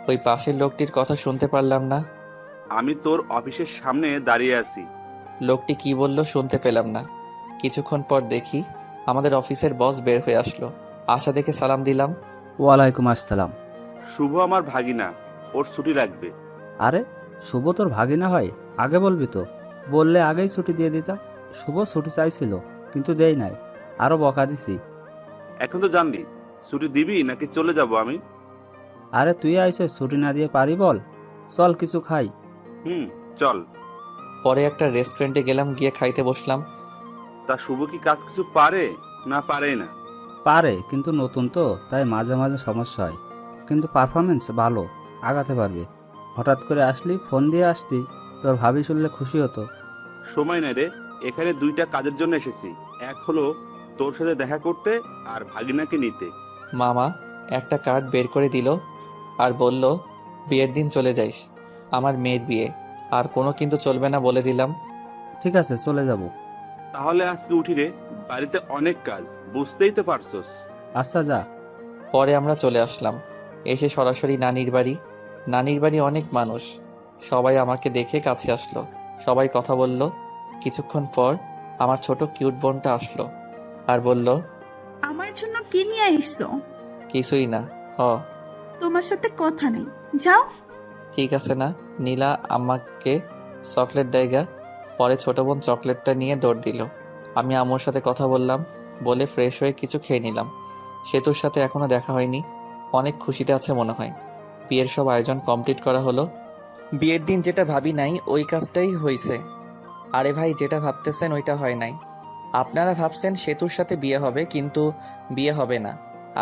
ওই পাশের লোকটির কথা শুনতে পারলাম না। আমি তোর অফিসের সামনে দাঁড়িয়ে আছি। লোকটি কি বলল শুনতে পেলাম না। কিছুক্ষণ পর দেখি আমাদের অফিসের বস বের হয়ে আসলো। আশা দেখে সালাম দিলাম। ওয়ালাইকুম আসসালাম। শুভ আমার ভাগিনা, ওর ছুটি লাগবে। আরে শুভ তোর ভাগিনা হয়? আগে বলবি তো, বললে আগেই ছুটি দিয়ে দিতাম। শুভ ছুটি চাইছিল কিন্তু দেই নাই, আরো বকা দিছি। এখন তো জানলি, ছুটি দিবি নাকি চলে যাব আমি? আরে তুই আইসে ছুটি না দিয়ে পারি বল? চল কিছু খাই। চল। পরে একটা রেস্টুরেন্টে গেলাম, গিয়ে খাইতে বসলাম। তা শুভ কি কাজ কিছু পারে না পারে না? পারে, কিন্তু নতুন তো, তাই মাঝে মাঝে সমস্যা হয়, কিন্তু পারফরমেন্স ভালো, আগাতে পারবে। হঠাৎ করে আসলি, ফোন দিয়ে আসতি, তোর ভাবি শুনলে খুশি হতো। সময় নেই রে, এখানে দুইটা কাজের জন্য এসেছি। এক হলো তোর সাথে দেখা করতে, আর ভাগিনাকে নিতে। মামা একটা কার্ড বের করে দিল আর বলল, বিয়ের দিন চলে যাইস, আমার মেয়ের বিয়ে, আর কোনো কিন্তু চলবে না বলে দিলাম। ঠিক আছে, চলে যাব। তাহলে আজকে উঠি রে, বাড়িতে অনেক কাজ, বুঝতেই তো পারছস। আচ্ছা যা। পরে আমরা চলে আসলাম, এসে সরাসরি নানির বাড়ি। নানির বাড়ি অনেক মানুষ, সবাই আমাকে দেখে কাছে আসলো, সবাই কথা বলল। কিছুক্ষণ পর আমার ছোট কিউট বোনটা আসলো আর বলল, আমার জন্য কি নিয়ে এসছো? কিছুই না। তোমার সাথে কথা নেই, যাও। ঠিক আছে না। নীলা আমাকে চকলেট দেয়গা। পরে ছোট বোন চকলেটটা নিয়ে দৌড় দিল। আমি আম্মুর সাথে কথা বললাম, বলে ফ্রেশ হয়ে কিছু খেয়ে নিলাম। সেতুর সাথে এখনো দেখা হয়নি, অনেক খুশিতে আছে মনে হয়। বিয়ের সব আয়োজন কমপ্লিট করা হলো। বিয়ের দিন যেটা ভাবি নাই ওই কাজটাই হয়েছে। আরে ভাই, যেটা ভাবতেছেন ওইটা হয় নাই। আপনারা ভাবছেন সেতুর সাথে বিয়ে হবে, কিন্তু বিয়ে হবে না।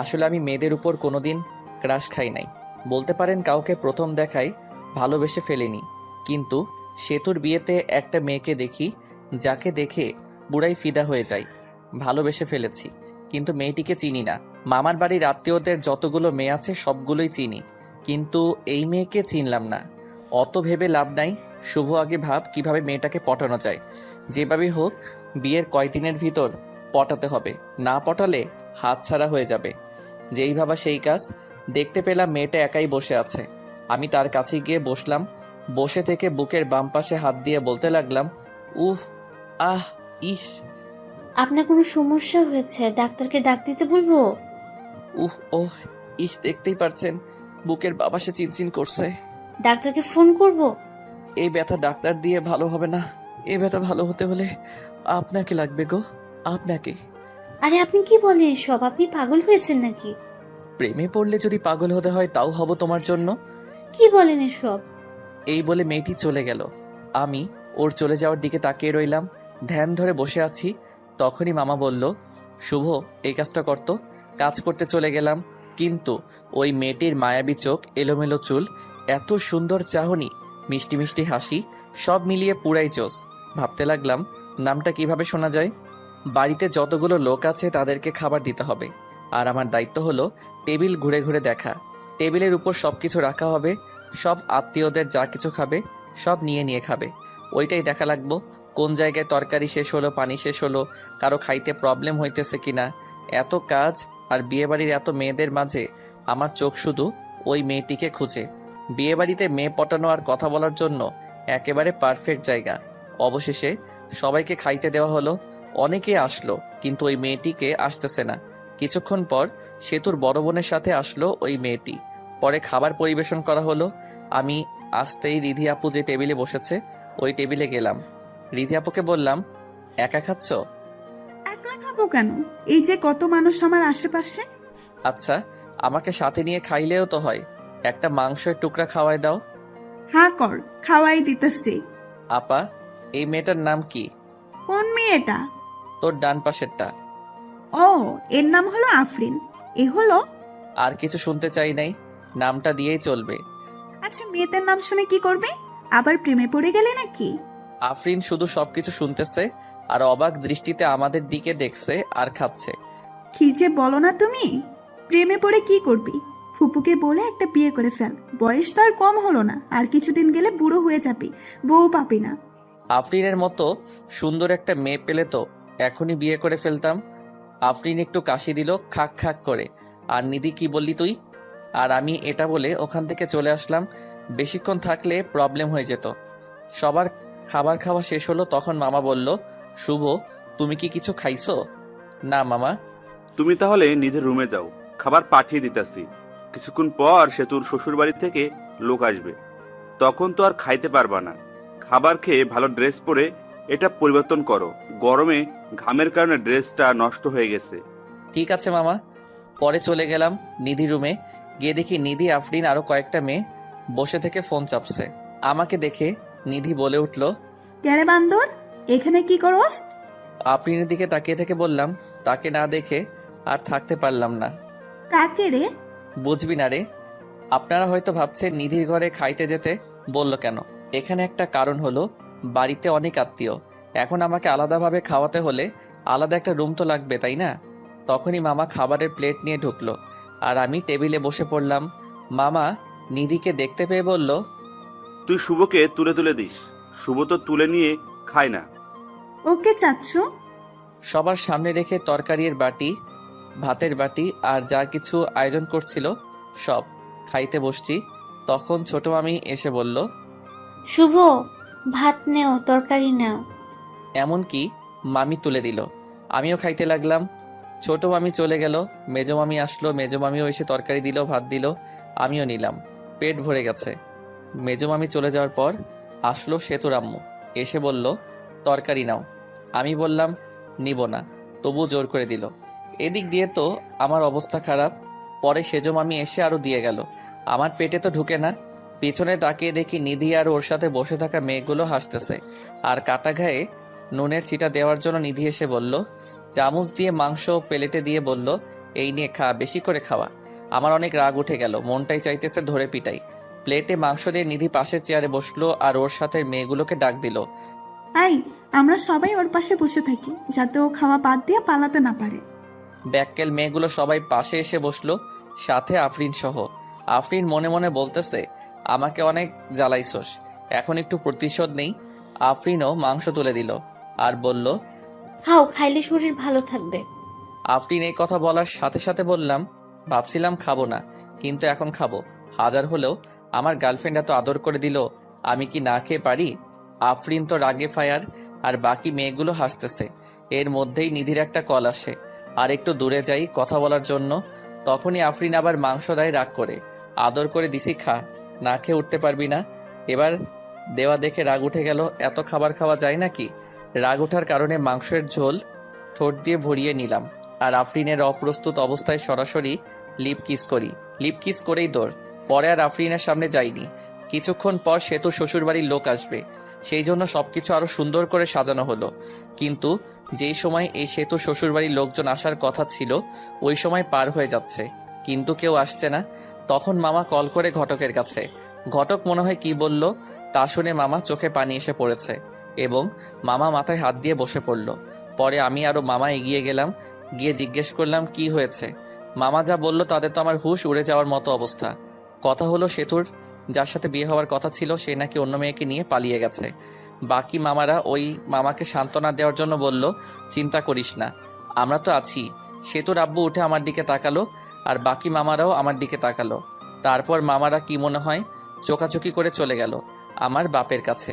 আসলে আমি মেয়েদের উপর কোনোদিন ক্রাশ খাই নাই, বলতে পারেন কাউকে প্রথম দেখাই ভালোবেসে ফেলিনি। কিন্তু সেতুর বিয়েতে একটা মেয়েকে দেখি, যাকে দেখে বুড়াই ফিদা হয়ে যায়, ভালোবেসে ফেলেছি। কিন্তু মেয়েটিকে চিনি না। মামার বাড়ির আত্মীয়দের যতগুলো মেয়ে আছে সবগুলোই চিনি, কিন্তু এই মেয়েকে চিনলাম না। অত ভেবে লাভ নাই, শুভ আগে ভাব কিভাবে মেয়েটাকে পটানো যায়। যেভাবে হোক বিয়ের কয়দিনের ভিতর পটাতে হবে, না পটালে হাতছাড়া হয়ে যাবে। যেই ভাবা সেই কাজ। দেখতে পেলাম মেয়েটা একাই বসে আছে। আমি তার কাছে গিয়ে বসলাম। বসে থেকে বুকের বাম পাশে হাত দিয়ে বলতে লাগলাম, উহ, আহ, ইস। আপনার কোনো সমস্যা হয়েছে? ডাক্তারকে ডাক দিতে বলবো? ওহ, ইস, দেখতেই পারছেন বুকের বাবাসে চিনচিন করছে। ডাক্তারকে ফোন করব? এই ব্যথা ডাক্তার দিয়ে ভালো হবে না। এই ব্যথা ভালো হতে হলে আপনাকে লাগবে গো, আপনাকে। আরে আপনি কি বলেন এসব? আপনি পাগল হয়েছেন নাকি? প্রেমে পড়লে যদি পাগল হতে হয় তাও হব তোমার জন্য। কি বলেন এসব? এই বলে মেয়েটি চলে গেল। আমি ওর চলে যাওয়ার দিকে তাকিয়ে রইলাম, ধ্যান ধরে বসে আছি। তখনই মামা বলল, শুভ এই কাজটা করতো। কাজ করতে চলে গেলাম, কিন্তু ওই মেয়েটির মায়াবী চোখ, এলোমেলো চুল, এত সুন্দর চাহনি, মিষ্টি মিষ্টি হাসি, সব মিলিয়ে পুরাই চোস। ভাবতে লাগলাম নামটা কিভাবে শোনা যায়। বাড়িতে যতগুলো লোক আছে তাদেরকে খাবার দিতে হবে, আর আমার দায়িত্ব হলো টেবিল ঘুরে ঘুরে দেখা। টেবিলের উপর সব কিছু রাখা হবে, সব আত্মীয়দের যা কিছু খাবে সব নিয়ে নিয়ে খাবে। ওইটাই দেখা লাগবো কোন জায়গায় তরকারি শেষ হলো, পানি শেষ হলো, কারো খাইতে প্রবলেম হইতেছে কিনা। এত কাজ আর বিয়েবাড়ির এত মেয়েদের মাঝে আমার চোখ শুধু ওই মেয়েটিকে খুঁজে। বিয়েবাড়িতে মেয়ে পটানো আর কথা বলার জন্য একেবারে পারফেক্ট জায়গা। অবশেষে সবাইকে খাইতে দেওয়া হলো। অনেকে আসলো, কিন্তু ওই মেয়েটিকে আসতেছে না। কিছুক্ষণ পর সেতুর বড় বোনের সাথে আসলো ওই মেয়েটি। পরে খাবার পরিবেশন করা হলো। আমি আসতেই রিধি আপু যে টেবিলে বসেছে ওই টেবিলে গেলাম। রিধি আপুকে বললাম, একা খাচ্ছ? একলা খাবো কেন? এই যে কত মানুষ আমার আশেপাশে। আচ্ছা, আমাকে সাথে নিয়ে খাইলেও তো হয়। একটা মাংসের টুকরা খাওয়াই দাও। হ্যাঁ কর, খাওয়াই দিতেছি। আপা, এই মেয়েটার নাম কি? কোন মেয়েটা? তোর ডান পাশেরটা। ও, এর নাম হলো আফরিন। এ হলো। আর কিছু শুনতে চাই নাই, নামটা দিয়েই চলবে। আচ্ছা, মেয়েদের নাম শুনে কি করবে? আবার প্রেমে পড়ে গেলে নাকি? আফরিন শুধু সবকিছু শুনতেছে আর অবাক দৃষ্টিতে আমাদের দিকে দেখছে আর খাচ্ছে। কি যে বলো না তুমি! প্রেমে পড়ে কি করবি? ফুপুকে বলে একটা বিয়ে করে ফেল, বয়স তো আর কম হলো না, আর কিছুদিন গেলে বুড়ো হয়ে যাবি, বউ পাবি না। আফরিনের মতো সুন্দর একটা মেয়ে পেলে তো এখনই বিয়ে করে ফেলতাম। আফরিন একটু কাশি দিল, খাক খাক করে। আর নিধি, কি বললি তুই? আর আমি এটা বলে ওখান থেকে চলে আসলাম। বেশিক্ষণ থাকলে প্রবলেম হয়ে যেত। সবার খাবার খাওয়া শেষ হলো, তখন মামা বলল, শুভ তুমি কি কিছু খাইছো? না মামা। তুমি তাহলে নিজের রুমে যাও, খাবার পাঠিয়ে দিতেছি। কিছুক্ষণ পর সেতুর শ্বশুর বাড়ি থেকে লোক আসবে, তখন তো আর খাইতে পারবা না। খাবার খেয়ে ভালো ড্রেস পরে এটা পরিবর্তন করো, গরমে ঘামের কারণে ড্রেসটা নষ্ট হয়ে গেছে। ঠিক আছে মামা। পরে চলে গেলাম নিধি রুমে। গিয়ে দেখি নিধি, আফরিন আরো কয়েকটা মেয়ে বসে থেকে ফোন চাপছে। আমাকে দেখে নিধি বলে উঠল, ক্যারে বান্দর, এখানে কি করস? আফরিনের দিকে তাকিয়ে থেকে বললাম, তাকে না দেখে আর থাকতে পারলাম না। কাকে রে? বুঝবি না রে। আপনারা হয়তো ভাবছেন নিধির ঘরে খাইতে যেতে বলল কেন। এখানে একটা কারণ হলো, বাড়িতে অনেক আত্মীয়, এখন আমাকে আলাদাভাবে খাওয়াতে হলে আলাদা একটা রুম তো লাগবে, তাই না? তখনই মামা খাবারের প্লেট নিয়ে ঢুকলো আর আমি টেবিলে বসে পড়লাম। মামা নিধিকে দেখতে পেয়ে বলল, তুই শুভকে তুলে তুলে দিস, শুভ তো তুলে নিয়ে খায় না। ওকে চাচ্ছু? সবার সামনে রেখে তরকারির বাটি, ভাতের বাটি আর যা কিছু আয়োজন করছিল সব খাইতে বসছি। তখন ছোট মামি এসে বলল, শুভ, ভাত নেও, তরকারি নাও। এমনকি মামি তুলে দিল। আমিও খাইতে লাগলাম। ছোট মামি চলে গেল, মেজো মামি আসলো, মেজো মামিও এসে তরকারি দিল, ভাত দিল, আমিও নিলাম। পেট ভরে গেছে। মেজো মামি চলে যাওয়ার পর আসলো সেতুর আম্মু, এসে বলল, তরকারি নাও। আমি বললাম নিব না, তবু জোর করে দিল। এদিক দিয়ে তো আমার অবস্থা খারাপ। পরে সেজো মামি এসে আরও দিয়ে গেল। আমার পেটে তো ঢুকে না। পিছনে তাকিয়ে দেখি নিধি আর ওর সাথে বসে থাকা মেয়েগুলো হাসতেছে। আর কাটা ঘায়ে নুনের ছিটা দেওয়ার জন্য নিধি এসে বলল, চামচ দিয়ে মাংস প্লেটে দিয়ে বলল, এই নিয়ে খা, বেশি করে খাওয়া। আমার অনেক রাগ উঠে গেল, মনটাই চাইতেছে ধরে পিটাই। প্লেটে মাংস দিয়ে নিধি পাশের চেয়ারে বসলো আর ওর সাথে মেয়েগুলোকে ডাক দিল। আই, আমরা সবাই ওর পাশে বসে থাকি, যাতে ও খাওয়া বাদ দিয়ে পালাতে না পারে। ব্যাককেল মেয়েগুলো সবাই পাশে এসে বসলো, সাথে আফরিন সহ। আফরিন মনে মনে বলতেছে, আমাকে অনেক জ্বালাইছস, এখন একটু প্রতিশোধ নেই। আফরিনও মাংস তুলে দিল আর বলল, খাও, খাইলে শরীর ভালো থাকবে। আফরিন এই কথা বলার সাথে সাথে বললাম, ভাবছিলাম খাবো না, কিন্তু এখন খাবো। হাজার হলেও আমার গার্লফ্রেন্ড এত আদর করে দিল, আমি কি না খেয়ে পারি? আফরিন তো রাগে ফায়ার, আর বাকি মেয়েগুলো হাসতেছে। এর মধ্যেই নিধির একটা কল আসে, আর একটু দূরে যাই কথা বলার জন্য। তখনই আফরিন আবার মাংস দেয় রাগ করে। আদর করে দিছি, খা, না খেয়ে উঠতে পারবি না। এবার দেওয়া দেখে রাগ উঠে গেল, এত খাবার খাওয়া যায় নাকি? রাগ ওঠার কারণে মাংসের ঝোল ঠোঁট দিয়ে ভরিয়ে নিলাম আর আফরিনের অপ্রস্তুত অবস্থায় সরাসরি লিপ কিস করি। লিপ কিস করেই দৌড়। পরে আর আফরিনের সামনে যাইনি। কিছুক্ষণ পর সেতু শ্বশুরবাড়ির লোক আসবে, সেই জন্য সবকিছু আরো সুন্দর করে সাজানো হলো। কিন্তু যেই সময় এই সেতু শ্বশুরবাড়ির লোকজন আসার কথা ছিল, ওই সময় পার হয়ে যাচ্ছে, কিন্তু কেউ আসছে না। তখন মামা কল করে ঘটকের কাছে। ঘটক মনে হয় কি বলল, তা শুনে মামা চোখে পানি এসে পড়েছে এবং মামা মাথায় হাত দিয়ে বসে পড়ল। পরে আমি আরো মামা এগিয়ে গেলাম, গিয়ে জিজ্ঞেস করলাম কি হয়েছে। মামা যা বলল তাতে তো আমার হুঁশ উড়ে যাওয়ার মতো অবস্থা। কথা হলো, সেতুর যার সাথে বিয়ে হওয়ার কথা ছিল সে নাকি অন্য মেয়েকে নিয়ে পালিয়ে গেছে। বাকি মামারা ওই মামাকে সান্ত্বনা দেওয়ার জন্য বলল, চিন্তা করিস না, আমরা তো আছি। সেতুর আব্বু উঠে আমার দিকে তাকালো আর বাকি মামারাও আমার দিকে তাকালো। তারপর মামারা কি মনে হয় চোকাচুকি করে চলে গেল আমার বাপের কাছে।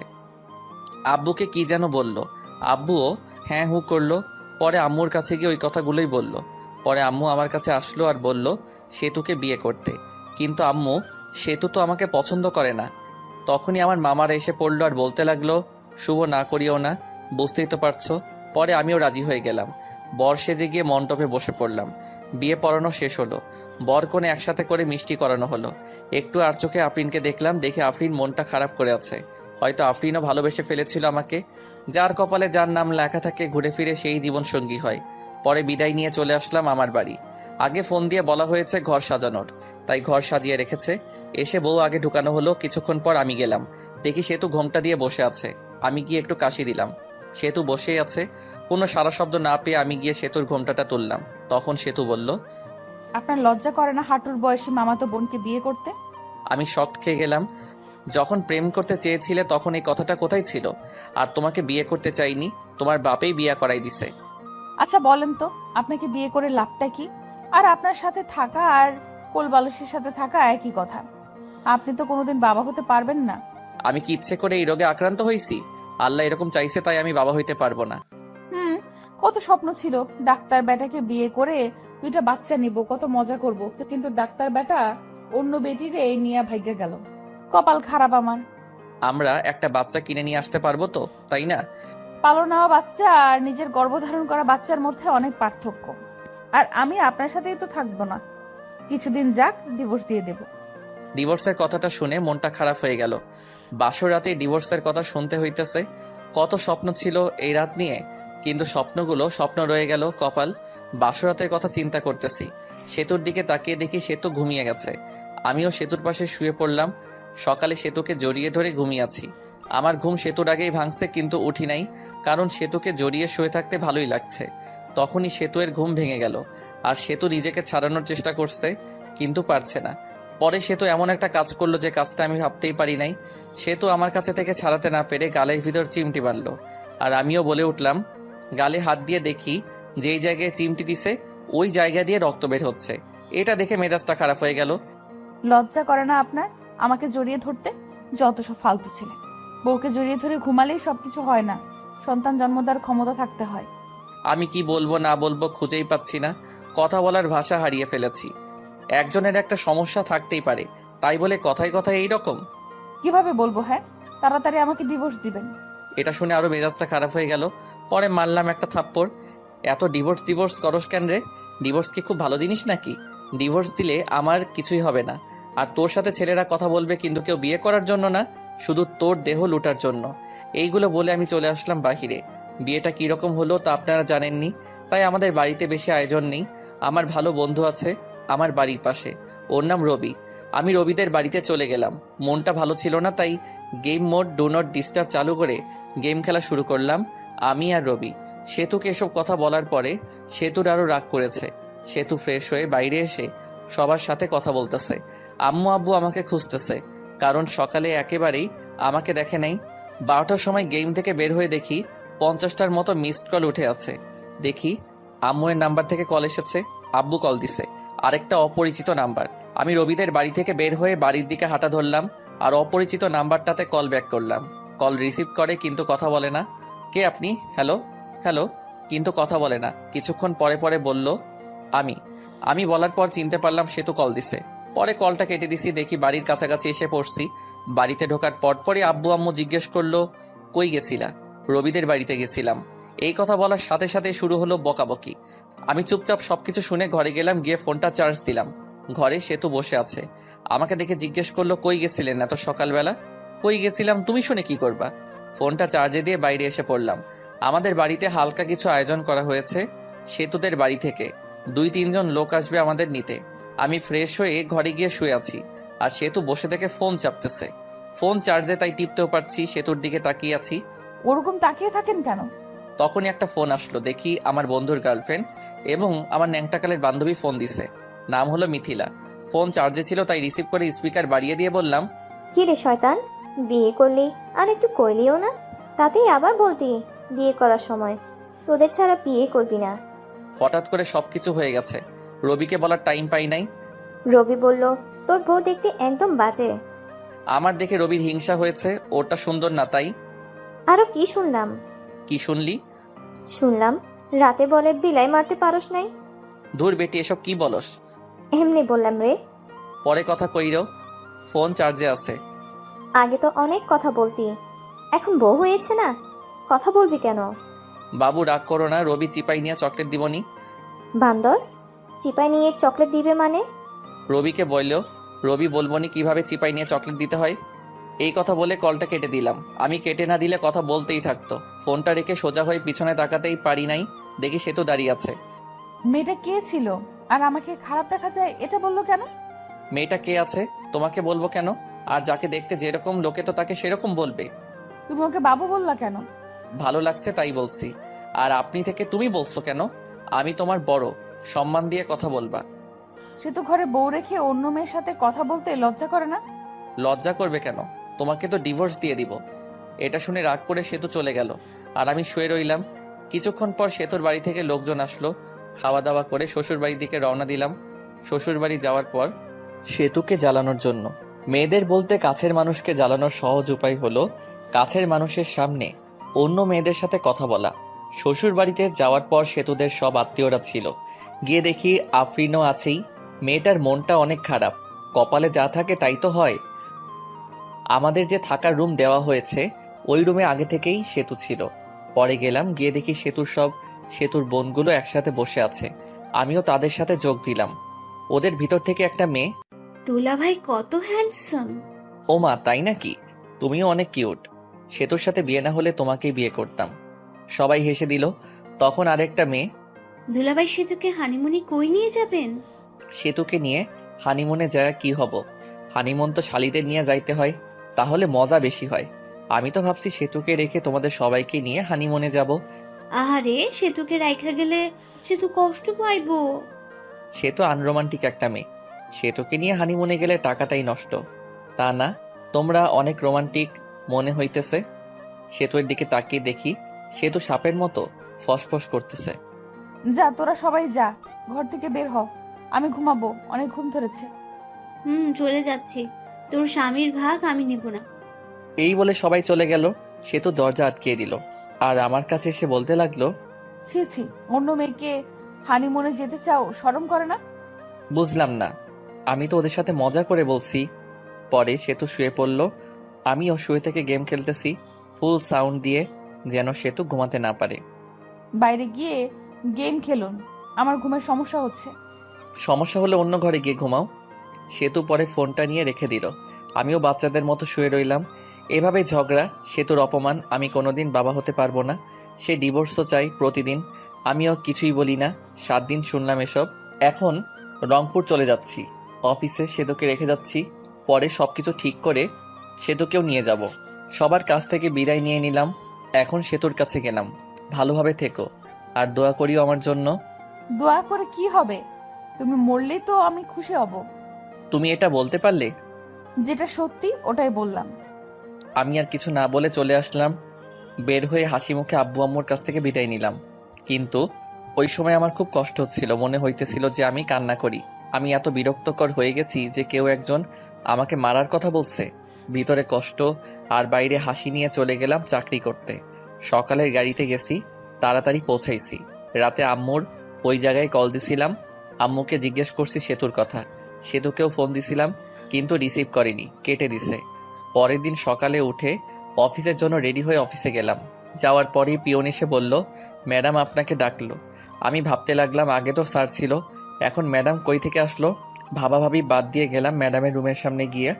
আব্বুকে কি যেন বলল, আব্বুও হ্যাঁ হু করলো। পরে আম্মুর কাছে গিয়ে ওই কথাগুলোই বলল। পরে আম্মু আমার কাছে আসলো আর বলল সেতুকে বিয়ে করতে, কিন্তু আম্মু, সেতু তো আমাকে পছন্দ করে না। তখনই আমার মামারা এসে পড়লো আর বলতে লাগলো, শুভ না করিও না, বুঝতেই তো পারছো। পরে আমিও রাজি হয়ে গেলাম। বর সেজে গিয়ে মণ্ডপে বসে পড়লাম। বিয়ে পড়ানো শেষ হলো, বর কনে একসাথে করে মিষ্টি করানো হলো। একটু আর চোখে আফরিনকে দেখলাম, দেখে আফরিন মনটা খারাপ করে আছে। হয়তো আফরিনও ভালোবেসে ফেলেছিল আমাকে। যার কপালে যার নাম লেখা থাকে ঘুরে ফিরে সেই জীবন সঙ্গী হয়। পরে বিদায় নিয়ে চলে আসলাম আমার বাড়ি। আগে ফোন দিয়ে বলা হয়েছে ঘর সাজানোর, তাই ঘর সাজিয়ে রেখেছে। এসে বউ আগে ঢুকানো হলো। কিছুক্ষণ পর আমি গেলাম, দেখি সেতু ঘোমটা দিয়ে বসে আছে। আমি গিয়ে একটু কাশি দিলাম, সেতু বসেই আছে। কোনো সারা শব্দ না পেয়ে আমি গিয়ে সেতুর ঘোমটাটা তুললাম। তখন সেতু বলল, আপনার লজ্জা করে না হাঁটুর বয়সী মামাতো বোনকে বিয়ে করতে? আমি শক খেয়ে গেলাম। যখন প্রেম করতে চেয়েছিলে তখন এই কথাটা কোথায় ছিল? আর তোমাকে বিয়ে করতে চাইনি, তোমার বাপেই বিয়ে করাই দিছে। আচ্ছা বলেন তো, আপনাকে বিয়ে করে লাভটা কি? আর আপনার সাথে থাকা আর কোলবালিশের সাথে থাকা একই কথা। আপনি তো কোনোদিন বাবা হতে পারবেন না। আমি কি ইচ্ছে করে এই রোগে আক্রান্ত হয়েছি? আল্লাহ এরকম চাইছে তাই আমি বাবা হইতে পারবো না। কত স্বপ্ন ছিল ডাক্তার বেটাকে বিয়ে করে 2টা বাচ্চা নিব, কত মজা করব, কিন্তু ডাক্তার বেটা অন্য বেটিরে নিয়ে ভাগ্যে গেল। কপাল খারাপ আমার। আমরা একটা বাচ্চা কিনে নিয়ে আসতে পারবো তো, তাই না? পালন নেওয়া বাচ্চা আর নিজের গর্ভধারণ করা বাচ্চার মধ্যে অনেক পার্থক্য। আর আমি আপনার সাথেই তো থাকবো না, কিছুদিন যাক, ডিভোর্স দিয়ে দেব। ডিভোর্সের কথাটা শুনে মনটা খারাপ হয়ে গেল। বাসর রাতে ডিভোর্সের কথা শুনতে হইতেছে। কত স্বপ্ন ছিল এই রাত নিয়ে, কিন্তু স্বপ্নগুলো স্বপ্ন রয়ে গেল। কপাল। বাসর রাতের কথা চিন্তা করতেছি। সেতুর দিকে তাকিয়ে দেখি সেতু ঘুমিয়ে গেছে। আমিও সেতুর পাশে শুয়ে পড়লাম। সকালে সেতুকে জড়িয়ে ধরে ঘুমিয়ে আছি। আমার ঘুম সেতুর আগেই ভাঙছে, কিন্তু উঠি নাই, কারণ সেতুকে জড়িয়ে শুয়ে থাকতে ভালোই লাগছে। তখনই সেতুয়ের ঘুম ভেঙে গেল, আর সেতু নিজেকে ছাড়ানোর চেষ্টা করছে, কিন্তু পারছে না। পরে সেতু এমন একটা কাজ করলো যে কাজটা আমি ভাবতেই পারি নাই। সেতু আমার কাছে থেকে ছাড়াতে না পেরে গালের ভিতর চিমটি মারল, আর আমিও বলে উঠলাম। গালে হাত দিয়ে দেখি যেই জায়গায় চিমটি দিছে ওই জায়গা দিয়ে রক্ত বের হচ্ছে। এটা দেখে মেজাজটা খারাপ হয়ে গেল। লজ্জা করে না আপনার আমাকে জড়িয়ে ধরতে? যত সব ফালতু ছেলে। বউকে জড়িয়ে ধরে ঘুমালেই সবকিছু হয় না, সন্তান জন্ম দেওয়ার ক্ষমতা থাকতে হয়। আমি কি বলবো না বলবো খুঁজেই পাচ্ছি না। কথা বলার ভাষা হারিয়ে ফেলেছি। একজনের একটা সমস্যা থাকতেই পারে, তাই বলে কথায় কথায় এইরকম। কিভাবে বলবো? হ্যাঁ, তাড়াতাড়ি আমাকে ডিভোর্স দিবেন। এটা শুনে আরো মেজাজটা খারাপ হয়ে গেল। পরে মারলাম একটা থাপ্পড়। এত ডিভোর্স করস কেন রে? ডিভোর্স কি খুব ভালো জিনিস নাকি? ডিভোর্স দিলে আমার কিছুই হবে না, আর তোর সাথে ছেলেরা কথা বলবে, কিন্তু কেউ বিয়ে করার জন্য না, শুধু তোর দেহ লুটার জন্য। এইগুলো বলে আমি চলে আসলাম বাহিরে। বিয়েটা কীরকম হলো তা আপনারা জানেননি, তাই আমাদের বাড়িতে বেশি আয়োজন নেই। আমার ভালো বন্ধু আছে আমার বাড়ির পাশে, ওর নাম রবি। আমি রবিদের বাড়িতে চলে গেলাম। মনটা ভালো ছিল না, তাই game mode do not disturb চালু করে গেম খেলা শুরু করলাম আমি আর রবি। সেতুকে এসব কথা বলার পরে সেতুর আরও রাগ করেছে। সেতু ফ্রেশ হয়ে বাইরে এসে সবার সাথে কথা বলতেছে। আম্মু আব্বু আমাকে খুঁজতেছে, কারণ সকালে একেবারেই আমাকে দেখে নাই। 12টার সময় গেম থেকে বের হয়ে দেখি 50টার মতো মিসড কল উঠে আছে। দেখি আম্মুয়ের নাম্বার থেকে কল এসেছে, আব্বু কল দিছে, আরেকটা অপরিচিত নাম্বার। আমি রবিদের বাড়ি থেকে বের হয়ে বাড়ির দিকে হাঁটা ধরলাম, আর অপরিচিত নাম্বারটাতে কল ব্যাক করলাম। কল রিসিভ করে, কিন্তু কথা বলে না। কে আপনি? হ্যালো হ্যালো, কিন্তু কথা বলে না। কিছুক্ষণ পরে পরে বলল আমি বলার পর চিনতে পারলাম সেতু কল দিছে। পরে কলটা কেটে দিছি। দেখি বাড়ির কাছাকাছি এসে পড়ছি। বাড়িতে ঢোকার পরপরই আব্বু আম্মু জিজ্ঞেস করলো, কই গেছিলা? রবিদের বাড়িতে গেছিলাম। এই কথা বলার সাথে সাথে শুরু হলো বকাবকি। আমি চুপচাপ সবকিছু শুনে ঘরে গেলাম, গিয়ে ফোনটা চার্জ দিলাম। ঘরে সেতু বসে আছে। আমাকে দেখে জিজ্ঞেস করলো, কই গেছিলেন এত সকালবেলা? কই গেছিলাম তুমি শুনে কি করবা? ফোনটা চার্জে দিয়ে বাইরে এসে পড়লাম। আমাদের বাড়িতে হালকা কিছু আয়োজন করা হয়েছে সেতুদের বাড়ি থেকে। 2-3 জন লোক আসবে আমাদের নিতে। আমি ফ্রেশ হয়ে ঘরে গিয়ে শুয়ে আছি, আর সেতু বসে থেকে ফোন চাপতেছে। ফোন চার্জে, তাই টিপতেও পারছি। সেতুর দিকে তাকিয়ে আছি। ওরকম তাকিয়ে থাকেন কেন? তখনই একটা ফোন আসলো। দেখি আমার বন্ধুর গার্লফ্রেন্ড এবং আমার ন্যাংটাকালের বান্ধবী ফোন দিছে। নাম হলো মিথিলা। ফোন চার্জে ছিল, তাই রিসিভ করে স্পিকার বাড়িয়ে দিয়ে বললাম, কি রে শয়তান, বিয়ে করলি আর একটু কইলিও না? তাতেই আবার বলতি বিয়ে করার সময় তোদের ছাড়া বিয়ে করবি না। হঠাৎ করে সবকিছু হয়ে গেছে। রবিকে বলার টাইম পাই নাই। রবি বলল তোর বউ দেখতে একদম বাজে। আমার দেখে রবির হিংসা হয়েছে, ওটা সুন্দর না তাই। আরো কি শুনলাম? কি শুনলি? শুনলাম রাতে বলে বিলাই মারতে পারস নাই। ধুর বেটি, এসব কি বলস? এমনি বললাম রে। পরে কথা কইরো, ফোন চার্জে আছে। আগে তো অনেক কথা বলতি, এখন বউ হয়েছে না, কথা বলবি কেন? বাবু রাগ করো না, রবি চিপাই নিয়ে চকলেট দিবনি। বান্দর, চিপাই নিয়ে চকলেট দিবে মানে? রবিকে বললো, রবি বলবনি কিভাবে চিপাই নিয়ে চকলেট দিতে হয়। এই কথা বলে কলটা কেটে দিলাম। আমি কেটে না দিলে কথা বলতেই থাকতো। ফোনটা রেখে সোজা হয়ে পিছনে তাকাতেই পারি নাই, দেখি সেতু দাঁড়িয়ে আছে। মেয়েটা কে ছিল আর আমাকে খারাপ দেখা যায় এটা বললো কেন? মেয়েটা কে আছে তোমাকে বলবো কেন? আর যাকে দেখতে যেরকম লোকে তো তাকে সেরকম বলবে। তুমি ওকে বাবু বললা কেন? ভালো লাগছে তাই বলছি। আর আপনি থেকে তুমি বলছো কেন? আমি তোমার বড়, সম্মান দিয়ে কথা বলবা। সে তো ঘরে বউ রেখে অন্য মেয়ের সাথে কথা বলতে লজ্জা করে না? লজ্জা করবে কেন? তোমাকে তো ডিভোর্স দিয়ে দিব। এটা শুনে রাগ করে সেতু চলে গেল, আর আমি শুয়ে রইলাম। কিছুক্ষণ পর সেতুর বাড়ি থেকে লোকজন আসলো। খাওয়া দাওয়া করে শ্বশুর বাড়ির দিকে রওনা দিলাম। শ্বশুর বাড়ি যাওয়ার পর সেতুকে জ্বালানোর জন্য। মেয়েদের বলতে কাছের মানুষকে জ্বালানোর সহজ উপায় হলো কাছের মানুষের সামনে অন্য মেয়েদের সাথে কথা বলা। শ্বশুর বাড়িতে যাওয়ার পর সেতুদের সব আত্মীয়রা ছিল। গিয়ে দেখি আফরিনও আছেই। মেয়েটার মনটা অনেক খারাপ। কপালে যা থাকে তাই তো হয়। আমাদের যে থাকার রুম দেওয়া হয়েছে ওই রুমে আগে থেকেই সেতু ছিল। পরে গেলাম, গিয়ে দেখি সেতুর বোনগুলো একসাথে বসে আছে। আমিও তাদের সাথে যোগ দিলাম। ওদের ভিতর থেকে একটা মেয়ে, দুলাভাই কত হ্যান্ডসাম। ও মা তাই নাকি? তুমিও অনেক কিউট। সেতুর সাথে বিয়ে না হলে তোমাকেই বিয়ে করতাম। সবাই হেসে দিল। তখন আরেকটা মেয়ে, দুলাভাই সেতুকে হানিমুনি কই নিয়ে যাবেন? সেতুকে নিয়ে হানিমুনে যায় কি হব? হানিমুন তো শালিদের নিয়ে যাইতে হয়, তাহলে মজা বেশি হয়। আমি তো ভাবছি সেতুকে রেখে তোমাদের সবাইকে নিয়ে হানিমুনে যাব। আহারে, সেতুকে রাইখা গেলে সেতু কষ্ট পাইবো। সে তো আনরোমান্টিক একটা মেয়ে। সেতুকে নিয়ে হানিমুনে গেলে টাকাটাই নষ্ট। তা না, তোমরা অনেক রোমান্টিক মনে হইতেছে। সেতুর দিকে তাকিয়ে দেখি সেতু সাপের মতো ফসফস করতেছে। যা, তোরা সবাই যা, ঘর থেকে বের হ। আমি ঘুমাবো, অনেক ঘুম ধরেছে। চলে যাচ্ছি। তোর স্বামীর ভাগ আমি নেব না। এই বলে সবাই চলে গেল। সেতু দরজা আটকিয়ে দিল আর আমার কাছে এসে বলতে লাগলো, ছি ছি, অন্য মেয়েকে হানিমুনে যেতে চাও, শরম করে না? বুঝলাম না, আমি তো ওদের সাথে মজা করে বলছি। পরে সেতু শুয়ে পড়ল। আমিও শুয়ে থেকে গেম খেলতেছি ফুল সাউন্ড দিয়ে, যেন সেতু ঘুমাতে না পারে। বাইরে গিয়ে গেম খেলুন, আমার ঘুমের সমস্যা হচ্ছে। সমস্যা হলে অন্য ঘরে গিয়ে ঘুমাও। সেতু পরে ফোনটা নিয়ে রেখে দিল। আমিও বাচ্চাদের মতো শুয়ে রইলাম। এভাবে ঝগড়া, সেতুর অপমান। আমি কোনোদিন বাবা হতে পারবো না। সে ডিভোর্সও চাই প্রতিদিন। আমিও কিছুই বলি না। 7 দিন শুনলাম এসব। এখন রংপুর চলে যাচ্ছি। অফিসে সেতুকে রেখে যাচ্ছি। পরে সবকিছু ঠিক করে সেতুকেও নিয়ে যাব। সবার কাছ থেকে বিদায় নিয়ে নিলাম। এখন সেতুর কাছে গেলাম। ভালোভাবে থেকো আর দোয়া করিও আমার জন্য। দোয়া করে কি হবে? তুমি মরলেই তো আমি খুশি হব। তুমি এটা বলতে পারলে? যেটা সত্যি ওটাই বললাম। আমি আর কিছু না বলে চলে আসলাম। বের হয়ে হাসি মুখে আব্বু আম্মুর কাছ থেকে বিদায় নিলাম। কিন্তু ওই সময় আমার খুব কষ্ট হচ্ছিল। মনে হইতেছিল যে আমি কান্না করি। আমি এত বিরক্তকর হয়ে গেছি যে কেউ একজন আমাকে মারার কথা বলছে। ভিতরে কষ্ট আর বাইরে হাসি নিয়ে চলে গেলাম চাকরি করতে। সকালের গাড়িতে গেছি, তাড়াতাড়ি পৌঁছাইছি। রাতে আম্মুর ওই জায়গায় কল দিছিলাম। আম্মুকে জিজ্ঞেস করছি সেতুর কথা। সেতুকেও ফোন দিছিলাম, কিন্তু রিসিভ করেনি, কেটে দিছে। পরের দিন সকালে উঠে অফিসের জন্য রেডি হয়ে অফিসে গেলাম। যাওয়ার পরেই পিয়ন এসে বলল, ম্যাডাম আপনাকে ডাকলো। আমি ভাবতে লাগলাম আগে তো স্যার ছিল, এখন ম্যাডাম কই থেকে আসলো। ভাবাভাবি বাদ দিয়ে গেলাম ম্যাডামের রুমের সামনে গিয়ে।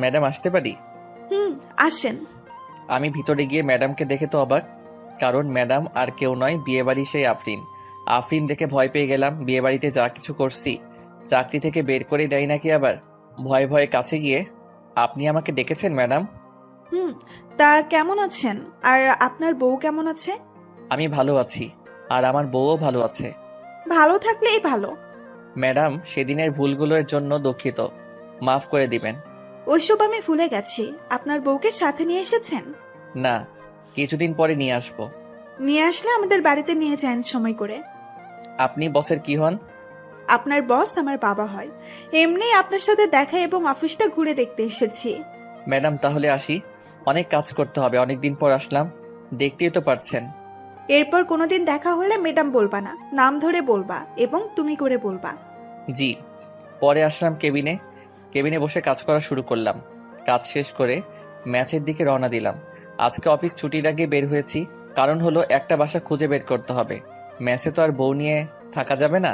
ম্যাডাম আসতে পারি? আসেন। আমি ভিতরে গিয়ে ম্যাডামকে দেখে তো অবাক, কারণ ম্যাডাম আর কেউ নয়, বিয়েবাড়ি সেই আফরিন। আফরিন দেখে ভয় পেয়ে গেলাম। বিয়েবাড়িতে যা কিছু করছি চাকরি থেকে বের করে দেয় নাকি আবার। ভয়ে ভয়ে কাছে গিয়ে, আপনি আমাকে ডেকেছেন ম্যাডাম? তা কেমন আছেন? আর আপনার বউ কেমন আছে? আমি ভালো আছি, আর আমার বউও ভালো আছে। ভালো থাকলেই ভালো। ম্যাডাম, সেদিনের ভুলগুলোর জন্য দুঃখিত, মাফ করে দিবেন। ওইসব আমি ভুলে গেছি। আপনার বউকে সাথে নিয়ে এসেছেন? না, কিছুদিন পরে নিয়ে আসবো। নিয়ে আসলে আমাদের বাড়িতে নিয়ে যান সময় করে। আপনি বসের কি হন? আপনার বস আমার বাবা হয়। এমনি আপনার সাথে দেখা এবং অফিসটা ঘুরে দেখতে এসেছি। ম্যাডাম তাহলে আসি, অনেক কাজ করতে হবে, অনেক দিন পর আসলাম, দেখতেই তো পারছেন। এরপর কোনোদিন দেখা হলে ম্যাডাম বলবা না, নাম ধরে বলবা এবং তুমি করে বলবা। জি। পরে আসলাম কেবিনে বসে কাজ করা শুরু করলাম। কাজ শেষ করে ম্যাচের দিকে রওনা দিলাম। আজকে অফিস ছুটির আগে বের হয়েছি, কারণ হলো একটা বাসা খুঁজে বের করতে হবে। ম্যাচে তো আর বউ নিয়ে থাকা যাবে না।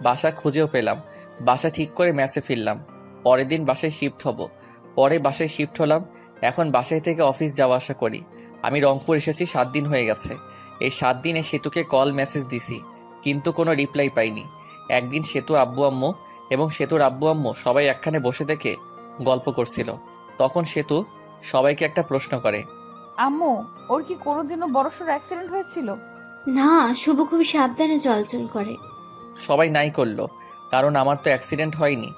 বাসা খুঁজেও পেলাম, বাসা ঠিক করে ম্যাচে ফিরলাম। পরের দিন বাসায় শিফট হব। পরে বাসায় শিফট হলাম। এখন বাসায় থেকে অফিস যাওয়া আসা করি। আমি রংপুর এসেছি 7 দিন হয়ে গেছে। এই 7 দিনে সেতুকে কল মেসেজ দিছি, কিন্তু কোনো রিপ্লাই পাইনি। একদিন সেতু আব্বু আম্মু এবং সেতুর আব্বু আম্মু সবাই একখানে বসে দেখে গল্প করছিল। তখন সেতু সবাইকে একটা প্রশ্ন করে, আম্মু, ওর কি কোনোদিনও বড়সড় অ্যাক্সিডেন্ট হয়েছিল? না, শুভ খুব সাবধানে চলাচল করে। সবাই নাই করলো, কারণ আমার তো অ্যাক্সিডেন্ট হয়নি।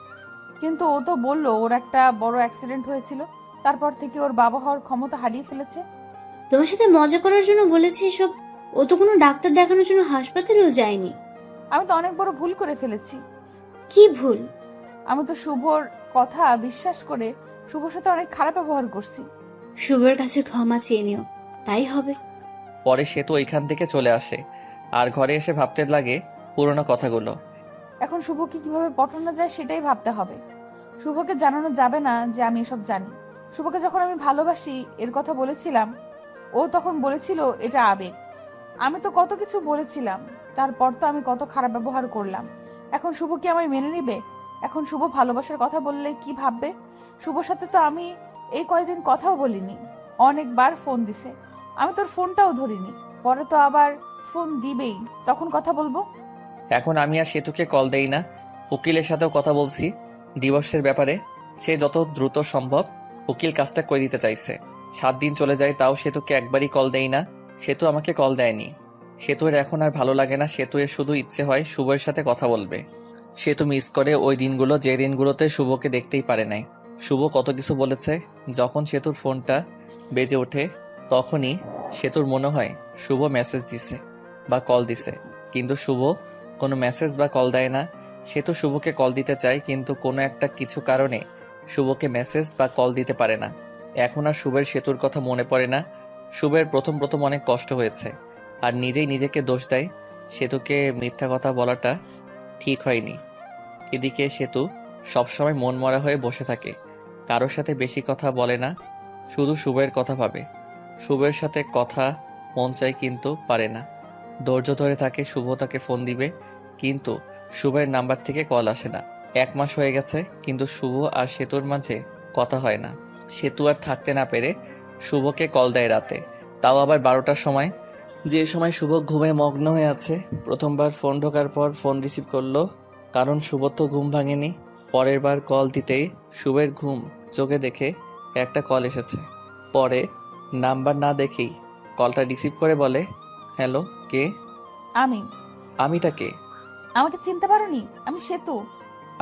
কিন্তু ও তো বললো ওর একটা বড় অ্যাক্সিডেন্ট হয়েছিল, তারপর থেকে ওর বাবা হওয়ার ক্ষমতা হারিয়ে ফেলেছে। তোমার সাথে মজা করার জন্য বলেছে এসব। ও তো কোনো ডাক্তার দেখানোর জন্য হাসপাতালেও যায়নি। আমি তো অনেক বড় ভুল করে ফেলেছি। কি ভুল? আমি তো শুভর কথা বিশ্বাস করে শুভর সাথে অনেক খারাপ ব্যবহার করছি। শুভর কাছে ক্ষমা চেয়ে নিও, তাই হবে। পরে সেতু ওইখান থেকে চলে আসে আর ঘরে এসে ভাবতে লাগে পুরোনো কথাগুলো। এখন শুভকে কিভাবে পটানো যায় সেটাই ভাবতে হবে। শুভকে জানানো যাবে না যে আমি এসব জানি। শুভকে যখন আমি ভালোবাসি এর কথা বলেছিলাম, ও তখন বলেছিল এটা আবেগ। আমি তো কত কিছু বলেছিলাম, তারপর তো আমি কত খারাপ ব্যবহার করলাম। এখন শুভ কি আমায় মেনে নিবে? এখন শুভ ভালোবাসার কথা বললে কি ভাববে? শুভর সাথে তো আমি এই কয়েকদিন কথাও বলিনি। অনেকবার ফোন দিছে, আমি তোর ফোনটাও ধরিনি। পরে তো আবার ফোন দিবেই, তখন কথা বলবো। এখন আমি আর সেতুকে কল দেই না। উকিলের সাথেও কথা বলছি ডিভোর্সের ব্যাপারে। সে যত দ্রুত সম্ভব উকিল কাজটা করে দিতে চাইছে। 7 দিন চলে যায়, তাও সেতুকে একবারই কল দেই না। সেতু আমাকে কল দেয়নি। সেতুর এখন আর ভালো লাগে না। সেতুর শুধু ইচ্ছে হয় শুভের সাথে কথা বলবে। সেতু মিস করে ওই দিনগুলো যে দিনগুলোতে শুভকে দেখতেই পারে নাই। শুভ কত কিছু বলেছে। যখন সেতুর ফোনটা বেজে ওঠে তখনই সেতুর মনে হয় শুভ মেসেজ দিছে বা কল দিছে, কিন্তু শুভ কোনো মেসেজ বা কল দেয় না। সেতু শুভকে কল দিতে চায়, কিন্তু কোনো একটা কিছু কারণে শুভকে মেসেজ বা কল দিতে পারে না। এখন আর শুভের সেতুর কথা মনে পড়ে না। শুভের প্রথম প্রথম অনেক কষ্ট হয়েছে আর নিজেই নিজেকে দোষ দেয়। সেতুকে মিথ্যা কথা বলাটা ঠিক হয়নি। এদিকে সেতু সবসময় মন মরা হয়ে বসে থাকে, কারোর সাথে বেশি কথা বলে না, শুধু শুভের কথা ভাবে। শুভের সাথে কথা মন চায় কিন্তু পারে না। ধৈর্য ধরে থাকে শুভ তাকে ফোন দিবে, কিন্তু শুভের নাম্বার থেকে কল আসে না। 1 মাস হয়ে গেছে, কিন্তু শুভ আর সেতুর মাঝে কথা হয় না। সেতু আর থাকতে না পেরে শুভকে কল দেয় রাতে, তাও আবার 12টার সময়, যে সময় শুভ ঘুমে মগ্ন হয়ে আছে। প্রথমবার ফোন ঢোকার পর ফোন রিসিভ করলো, কারণ শুভ তো ঘুম ভাঙেনি। পরের বার কল দিতেই শুভের ঘুম চোখে দেখে একটা কল এসেছে। পরে নাম্বার না দেখেই কলটা রিসিভ করে বলে, হ্যালো, কে? আমি। আমিটা কে? আমাকে চিনতে পারোনি? আমি সেতু।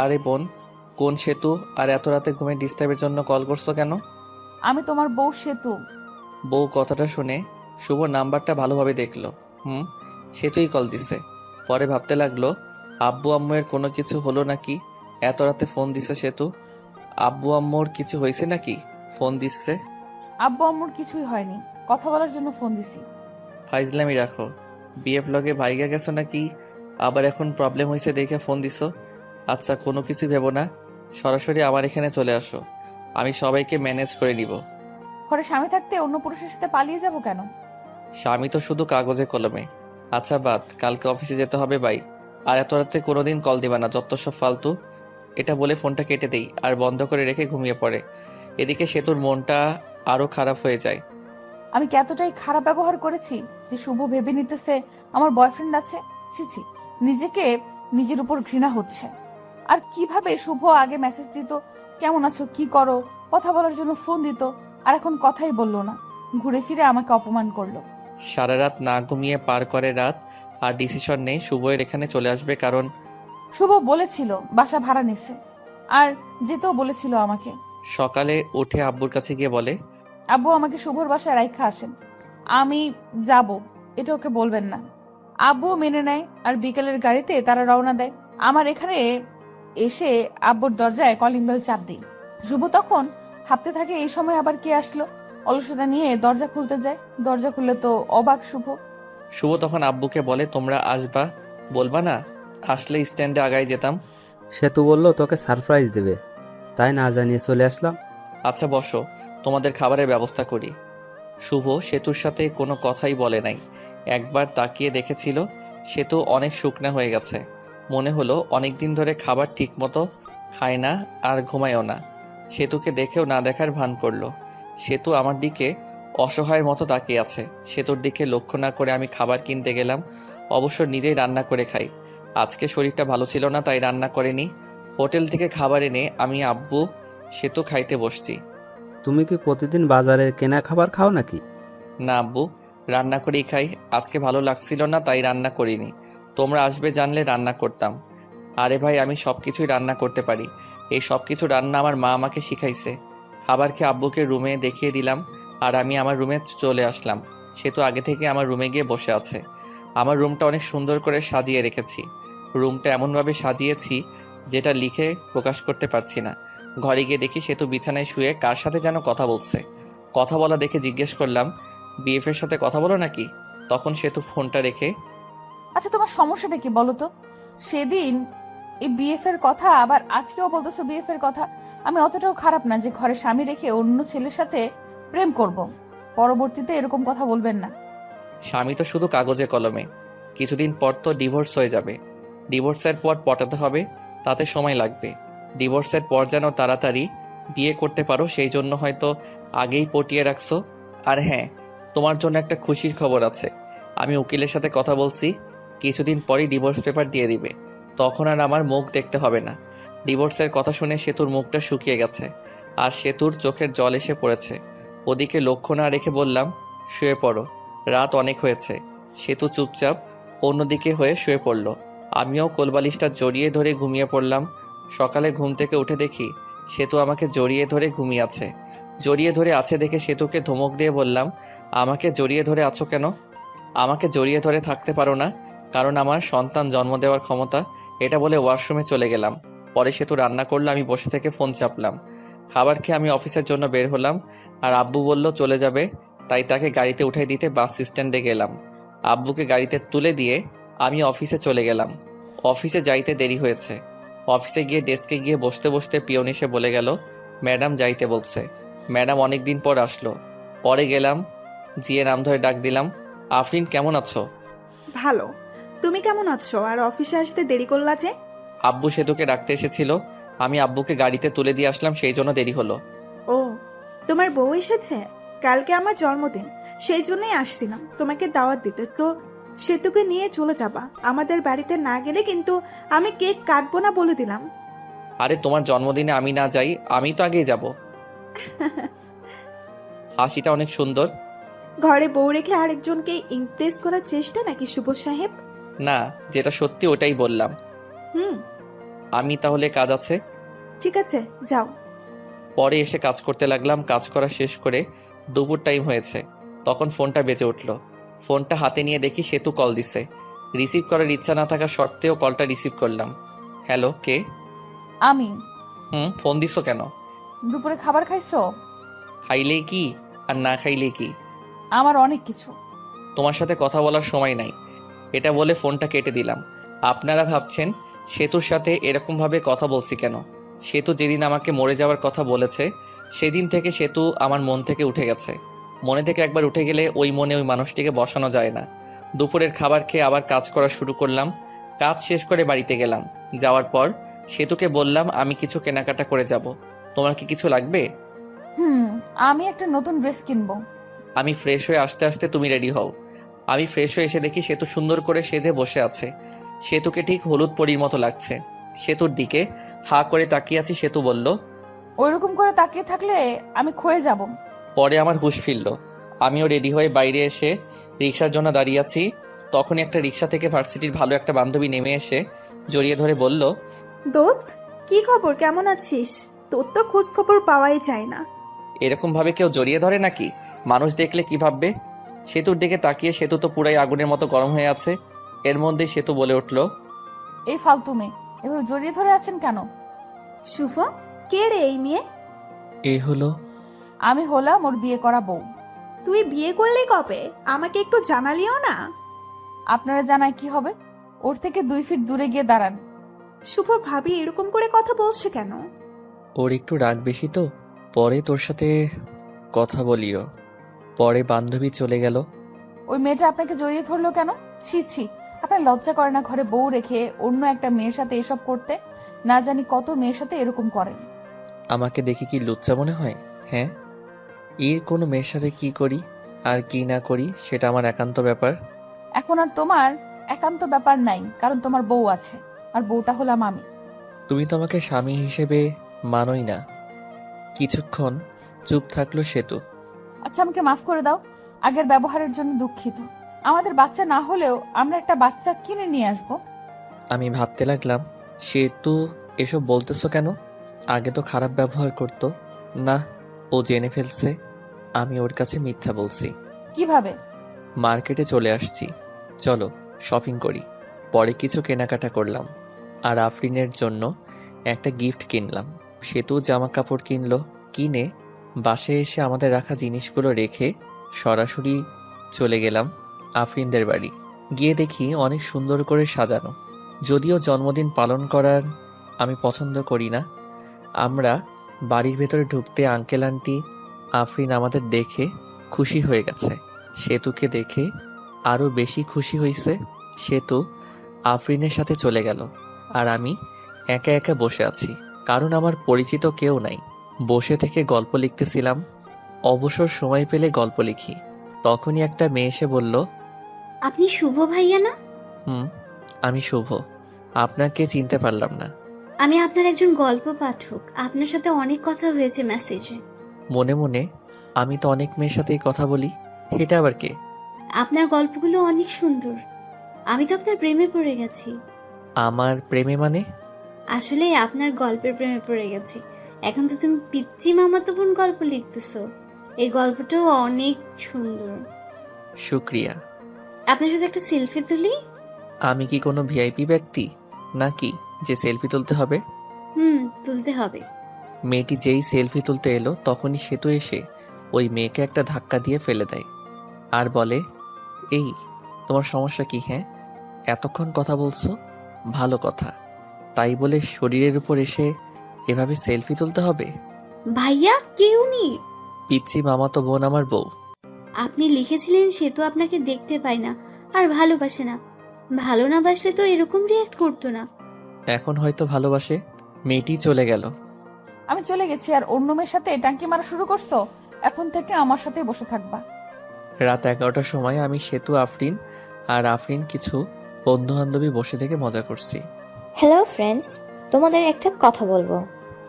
আরে বোন, কোন সেতু? আর এত রাতে ঘুমে ডিস্টার্বের জন্য কল করছো কেন? আমি তোমার বউ সেতু। বউ কথাটা শুনে শুভ নাম্বারটা ভালোভাবে দেখলো। সেতুই কল দিছে। পরে ভাবতে লাগলো, আব্বু আম্মুয়ের কোনো কিছু হলো নাকি এত রাতে ফোন দিছে সেতু? আব্বু আম্মুর কিছু হয়েছে নাকি ফোন দিচ্ছে? আব্বু আম্মুর কিছুই হয়নি, কথা বলার জন্য ফোন দিছি। ফাইজলামি রাখো। বিএফ লগে ভাইগা গেছো নাকি আবার এখন প্রবলেম হয়েছে দেখে ফোন দিছো? আচ্ছা, কোনো কিছু ভেবো না, সরাসরি আমার এখানে চলে আসো, আমি সবাইকে ম্যানেজ করে নিব। ঘরে স্বামী থাকতে অন্য পুরুষের সাথে পালিয়ে যাব কেন? স্বামী তো শুধু কাগজে কলমে। আচ্ছা বাদ, কালকে অফিসে যেতে হবে ভাই। আর এত রাতে কোনোদিন কল দিবা না, যত সব ফালতু। এটা বলে ফোনটা কেটে দেই আর বন্ধ করে রেখে ঘুমিয়ে পড়ে। এদিকে সেতুর মনটা আরো খারাপ হয়ে যায়। আমি কি এতটাই খারাপ ব্যবহার করেছি যে শুভ ভেবে নিতেছে আমার বয়ফ্রেন্ড আছে? ছি, নিজেকে নিজের উপর ঘৃণা হচ্ছে। আর কিভাবে শুভ আগে মেসেজ দিত, কেমন আছো, কি করো, কথা বলার জন্য ফোন দিত, আর এখন কথাই বললো না, ঘুরে ফিরে আমাকে অপমান করলো। সারা রাত না ঘুমিয়ে পার করে রাত, আর ডিসিশন নেই শুভের এখানে চলে আসবে, কারণ শুভ বলেছিল বাসা ভাড়া নিচ্ছে, আর যেতেও বলেছিল আমাকে। সকালে উঠে আব্বুর কাছে গিয়ে বলে, আব্বু আমাকে শুভর বাসায় রাইখা আসেন, আমি যাব, এটা ওকে বলবেন না। আব্বুও মেনে নেয়, আর বিকেলের গাড়িতে তারা রওনা দেয়। আমার এখানে এসে আব্বুর দরজায় কলিং বেল চাপ দিই। শুভ তখন ভাবতে থাকে এই সময় আবার কে আসলো। অলসতা নিয়ে দরজা খুলতে যায়, দরজা খুললে তো অবাক শুভ। শুভ তখন আব্বুকে বলে, তোমরা আসবা, বলবা না? আসলে স্ট্যান্ডে আগায় যেতাম। সেতু বলল তোকে সারপ্রাইজ দেবে, তাই না জানিয়ে চলে আসলাম। আচ্ছা বসো, তোমাদের খাবারের ব্যবস্থা করি। শুভ সেতুর সাথে কোনো কথাই বলে নাই। একবার তাকিয়ে দেখেছিল সেতু অনেক শুকনা হয়ে গেছে। মনে হলো অনেক দিন ধরে খাবার ঠিক মতো খায় না আর ঘুমায়ও না। সেতুকে দেখেও না দেখার ভান করলো। সেতু আমার দিকে অসহায়ের মতো তাকিয়ে আছে। সেতুর দিকে লক্ষ্য না করে আমি খাবার কিনতে গেলাম। অবশ্য নিজেই রান্না করে খাই। আজকে শরীরটা ভালো ছিল না, তাই রান্না করিনি। হোটেল থেকে খাবার এনে আমি আব্বু সেতু খাইতে বসছি। তুমি কি প্রতিদিন বাজারের কেনা খাবার খাও নাকি? না আব্বু, রান্না করেই খাই। আজকে ভালো লাগছিল না, তাই রান্না করিনি। তোমরা আসবে জানলে রান্না করতাম। আরে ভাই, আমি সব কিছুই রান্না করতে পারি। এই সব কিছু রান্না আমার মা আমাকে শিখাইছে। খাবার খেয়ে আব্বুকে রুমে দেখিয়ে দিলাম আর আমি আমার রুমে চলে আসলাম। সে তো আগে থেকে আমার রুমে গিয়ে বসে আছে। আমার রুমটা অনেক সুন্দর করে সাজিয়ে রেখেছি। রুমটা এমনভাবে সাজিয়েছি যেটা লিখে প্রকাশ করতে পারছি না। ঘরে গিয়ে দেখি সেতু বিছানায় শুয়ে কার সাথে যেন কথা বলছে। কথা বলা দেখে জিজ্ঞেস করলাম, বিএফের সাথে কথা বলো নাকি? তখন সেতু ফোনটা রেখে, আচ্ছা তোমার সমস্যাটা কি বলো তো? সেদিন এই বিএফ এর কথা, আবার আজকেও বলতেছো বিএফ এর কথা। আমি অতটাও খারাপ না যে ঘরে স্বামী রেখে অন্য ছেলের সাথে প্রেম করব। পরবর্তীতে এরকম কথা বলবেন না। স্বামী তো শুধু কাগজে কলমে, কিছুদিন পর তো ডিভোর্স হয়ে যাবে। ডিভোর্সের পর পটাতে হবে, তাতে সময় লাগবে। ডিভোর্সের পর যেন তাড়াতাড়ি বিয়ে করতে পারো সেই জন্য হয়তো আগেই পটিয়ে রাখছো। আর হ্যাঁ, তোমার জন্য একটা খুশির খবর আছে। আমি উকিলের সাথে কথা বলছি, কিছুদিন পরই ডিভোর্স পেপার দিয়ে দিবে। তখন আর আমার মুখ দেখতে হবে না। ডিভোর্সের কথা শুনে সেতুর মুখটা শুকিয়ে গেছে, আর সেতুর চোখের জল এসে পড়েছে। ওদিকে লক্ষ্য না রেখে বললাম, শুয়ে পড়ো, রাত অনেক হয়েছে। সেতু চুপচাপ অন্যদিকে হয়ে শুয়ে পড়ল। আমিও কোলবালিশটা জড়িয়ে ধরে ঘুমিয়ে পড়লাম। সকালে ঘুম থেকে উঠে দেখি সেতু আমাকে জড়িয়ে ধরে ঘুমিয়ে আছে। জড়িয়ে ধরে আছে দেখে সেতুকে ধমক দিয়ে বললাম, আমাকে জড়িয়ে ধরে আছো কেন? আমাকে জড়িয়ে ধরে থাকতে পারো না, কারণ আমার সন্তান জন্ম দেওয়ার ক্ষমতা। এটা বলে ওয়াশরুমে চলে গেলাম। পরে সেতু রান্না করলো, আমি বসে থেকে ফোন চাপলাম। খাবার খেয়ে আমি অফিসের জন্য বের হলাম, আর আব্বু বলল চলে যাবে, তাই তাকে গাড়িতে উঠাই দিতে বাস স্ট্যান্ডে গেলাম। আব্বুকে গাড়িতে তুলে দিয়ে আমি অফিসে চলে গেলাম। অফিসে যাইতে দেরি হয়েছে। অফিসে গিয়ে ডেস্কে গিয়ে বসতে বসতে পিয়ন এসে বলে গেল, ম্যাডাম যাইতে বলছে। ম্যাডাম অনেক দিন পর আসলো। পরে গেলাম, জিয়ে নাম ধরে ডাক দিলাম, আফরিন কেমন আছো? ভালো। তুমি কেমন আছো? আর অফিসে আসতে দেরি করলা যে? আব্বু সেতুকে ডাকতে এসেছিল, আমি আব্বুকে গাড়িতে তুলে দিয়ে আসলাম, সেই জন্য দেরি হলো। ও, তোমার বউ এসেছে? কালকে আমার জন্মদিন, সেই জন্যই আসছিলাম তোমাকে দাওয়াত দিতে। সো সেতুকে নিয়ে চলে যাবা। আমাদের বাড়িতে না গেলে কিন্তু আমি কেক কাটবো না বলে দিলাম। আরে তোমার জন্মদিনে আমি না যাই, আমি তো আগেই যাব। হাসিটা অনেক সুন্দর। ঘরে বউ রেখে আরেকজনকে ইমপ্রেস করার চেষ্টা নাকি শুভ সাহেব? না, যেটা সত্যি ওটাই বললাম। হুম, আমি তাহলে কাজ আছে। ঠিক আছে, যাও। পরে এসে কাজ করতে লাগলাম। কাজ করা শেষ করে দুপুর টাইম হয়েছে, তখন ফোনটা বেজে উঠল। ফোনটা হাতে নিয়ে দেখি সেতু কল দিছে। রিসিভ করার ইচ্ছা না থাকা সত্ত্বেও কলটা রিসিভ করলাম। হ্যালো, কে? আমি। ফোন দিছো কেন? দুপুরে খাবার খাইছো? খাইলেই কি আর না খাইলেই কি? আমার অনেক কিছু। তোমার সাথে কথা বলার সময় নাই। এটা বলে ফোনটা কেটে দিলাম। আপনারা ভাবছেন সেতুর সাথে এরকমভাবে কথা বলছি কেন? সেতু যেদিন আমাকে মরে যাওয়ার কথা বলেছে, সেদিন থেকে সেতু আমার মন থেকে উঠে গেছে। মনে থেকে একবার উঠে গেলে ওই মনে ওই মানুষটিকে বসানো যায় না। দুপুরের খাবার খেয়ে আবার কাজ করা শুরু করলাম। কাজ শেষ করে বাড়িতে গেলাম। যাওয়ার পর সেতুকে বললাম, আমি কিছু কেনাকাটা করে যাব, তোমার কি কিছু লাগবে? আমি একটা নতুন ড্রেস কিনবো। আমি ফ্রেশ হয়ে আসতে আসতে তুমি রেডি হও। আমি ফ্রেশ হয়ে এসে দেখি সেতু সুন্দর করে সেজে বসে আছে। সেতুকে ঠিক হলুদ পরীর মতো লাগছে। সেতুর দিকে হা করে তাকিয়ে আছি। সেতু বলল, ওইরকম করে তাকিয়ে থাকলে আমি ক্ষয়ে যাব। পরে আমার হুঁশ ফিরল। আমিও রেডি হয়ে বাইরে এসে রিক্সার জন্য দাঁড়িয়ে আছি। তখনই একটা রিক্সা থেকে ভার্সিটির ভালো একটা বান্ধবী নেমে এসে জড়িয়ে ধরে বলল, দোস্ত, কি খবর? কেমন আছিস? তোর তো খোঁজ খবর পাওয়াই যায় না। এরকমভাবে কেউ জড়িয়ে ধরে নাকি? মানুষ দেখলে কি ভাববে? সেতুর দিকে তাকিয়ে সেতু তো পুরাই আগুনের মতো গরম হয়ে আছে। এর মধ্যেই সেতু বলে উঠল, এই ফালতু মেয়ে, এভাবে জড়িয়ে ধরে আছেন কেন? শুভ, কে রে এই মেয়ে? এই হলো। আমি হলাম ওর বিয়ে করা বউ। তুই বিয়ে করলি কবে? আমাকে একটু জানালিও না। আপনারা জানায় কি হবে? ওর থেকে 2 ফিট দূরে গিয়ে দাঁড়ান। শুভ ভাবি এরকম করে কথা বলছে কেন? ওর একটু রাগ বেশি তো, পরে তোর সাথে কথা বলিও। পরে বান্ধবী চলে গেল। ওই মেয়েটা আপনাকে জড়িয়ে ধরলো কেন? ছি ছি, আপনার লজ্জা করে না ঘরে বউ রেখে অন্য একটা মেয়ের সাথে এসব করতে? না জানি কত মেয়ের সাথে এরকম করেন। আমাকে দেখে কি লুচ্চা মনে হয়? হ্যাঁ, এর কোনো মেয়ের সাথে কি করি আর কি না করি সেটা আমার একান্ত ব্যাপার। এখন আর তোমার একান্ত ব্যাপার নাই, কারণ তোমার বউ আছে, আর বউটা হলাম আমি। তুমি তো আমাকে স্বামী হিসেবে মানোই না। কিছুক্ষণ চুপ থাকলো সেতু। আচ্ছা, আমাকে মাফ করে দাও, আগের ব্যবহারের জন্য দুঃখিত। আমাদের বাচ্চা না হলেও আমরা একটা বাচ্চা কিনে নিয়ে আসবো। আমি ভাবতে লাগলাম, সেতু এসব বলতেছো কেন? আগে তো খারাপ ব্যবহার করতো না। ও জেনে ফেলছে আমি ওর কাছে মিথ্যা বলছি। কিভাবে? মার্কেটে চলে আসছি, চলো শপিং করি। পরে কিছু কেনাকাটা করলাম, আর আফরিনের জন্য একটা গিফট কিনলাম। সেতু জামা কাপড় কিনলো। কিনে বাসায় এসে আমাদের রাখা জিনিসগুলো রেখে সরাসরি চলে গেলাম আফরিনদের বাড়ি। গিয়ে দেখি অনেক সুন্দর করে সাজানো। যদিও জন্মদিন পালন করার আমি পছন্দ করি না। আমরা বাড়ির ভেতরে ঢুকতে আঙ্কেল আন্টি আফরিন আমাদের দেখে খুশি হয়ে গেছে। সেতুকে দেখে আরও বেশি খুশি হয়েছে। সেতু আফরিনের সাথে চলে গেল আর আমি একা একা বসে আছি, কারণ আমার পরিচিত কেউ নাই। বসে থেকে গল্প লিখতেছিলাম। অবসর সময় পেলে গল্প লিখি। তখনই একটা মেয়ে এসে বলল, আপনি শুভ ভাইয়া না? হুম, আমি শুভ। আপনাকে চিনতে পারলাম না। আমি আপনার একজন গল্প পাঠক, আপনার সাথে অনেক কথা হয়েছে মেসেজে। মনে মনে আমি তো অনেক মেয়ের সাথেই কথা বলি, এটা আবার কে? আপনার গল্পগুলো অনেক সুন্দর। আমি তো আপনার প্রেমে পড়ে গেছি। আমার প্রেমে মানে? আসলে আপনার গল্পের প্রেমে পড়ে গেছি। এখন তো তুমি পিচ্চি মামাতো বোন গল্প লিখতেছো। এই গল্পটাও অনেক সুন্দর। শুক্রিয়া। আপনার সাথে একটা সেলফি তুলি? আমি কি কোনো ভিআইপি ব্যক্তি নাকি যে সেলফি তুলতে হবে? তুলতে হবে। মেয়েটি যেই সেলফি তুলতে এলো তখনই সেতু এসে ওই মেয়েকে একটা ধাক্কা দিয়ে ফেলে দেয় আর বলে, এই তোমার সমস্যা কি? হ্যাঁ, এতক্ষণ কথা বলছো, ভালো কথা, তাই বলে শরীরের উপর এসে এভাবে সেলফি তুলতে হবে? ভাইয়া কেউ নেই। পিচ্ছি মামাতো বোন আমার বউ। আপনি লিখেছিলেন সেতু আপনাকে দেখতে পায় না আর ভালোবাসে না। ভালো না বাসলে তো এরকম রিয়াক্ট করতো না। এখন হয়তো ভালোবাসে। মেয়েটি চলে গেল। আমি চলে গেছি আর অন্য মেয়ের সাথে টাঙ্কি মারা শুরু করছো। এখন থেকে আমার সাথে বসে থাকবা। রাত 11টার সময় আমি সেতু, আফরিন আর আফরিন কিছু বন্ধু বান্ধবী বসে থেকে মজা করছি। হ্যালো ফ্রেন্ডস, তোমাদের একটা কথা বলবো।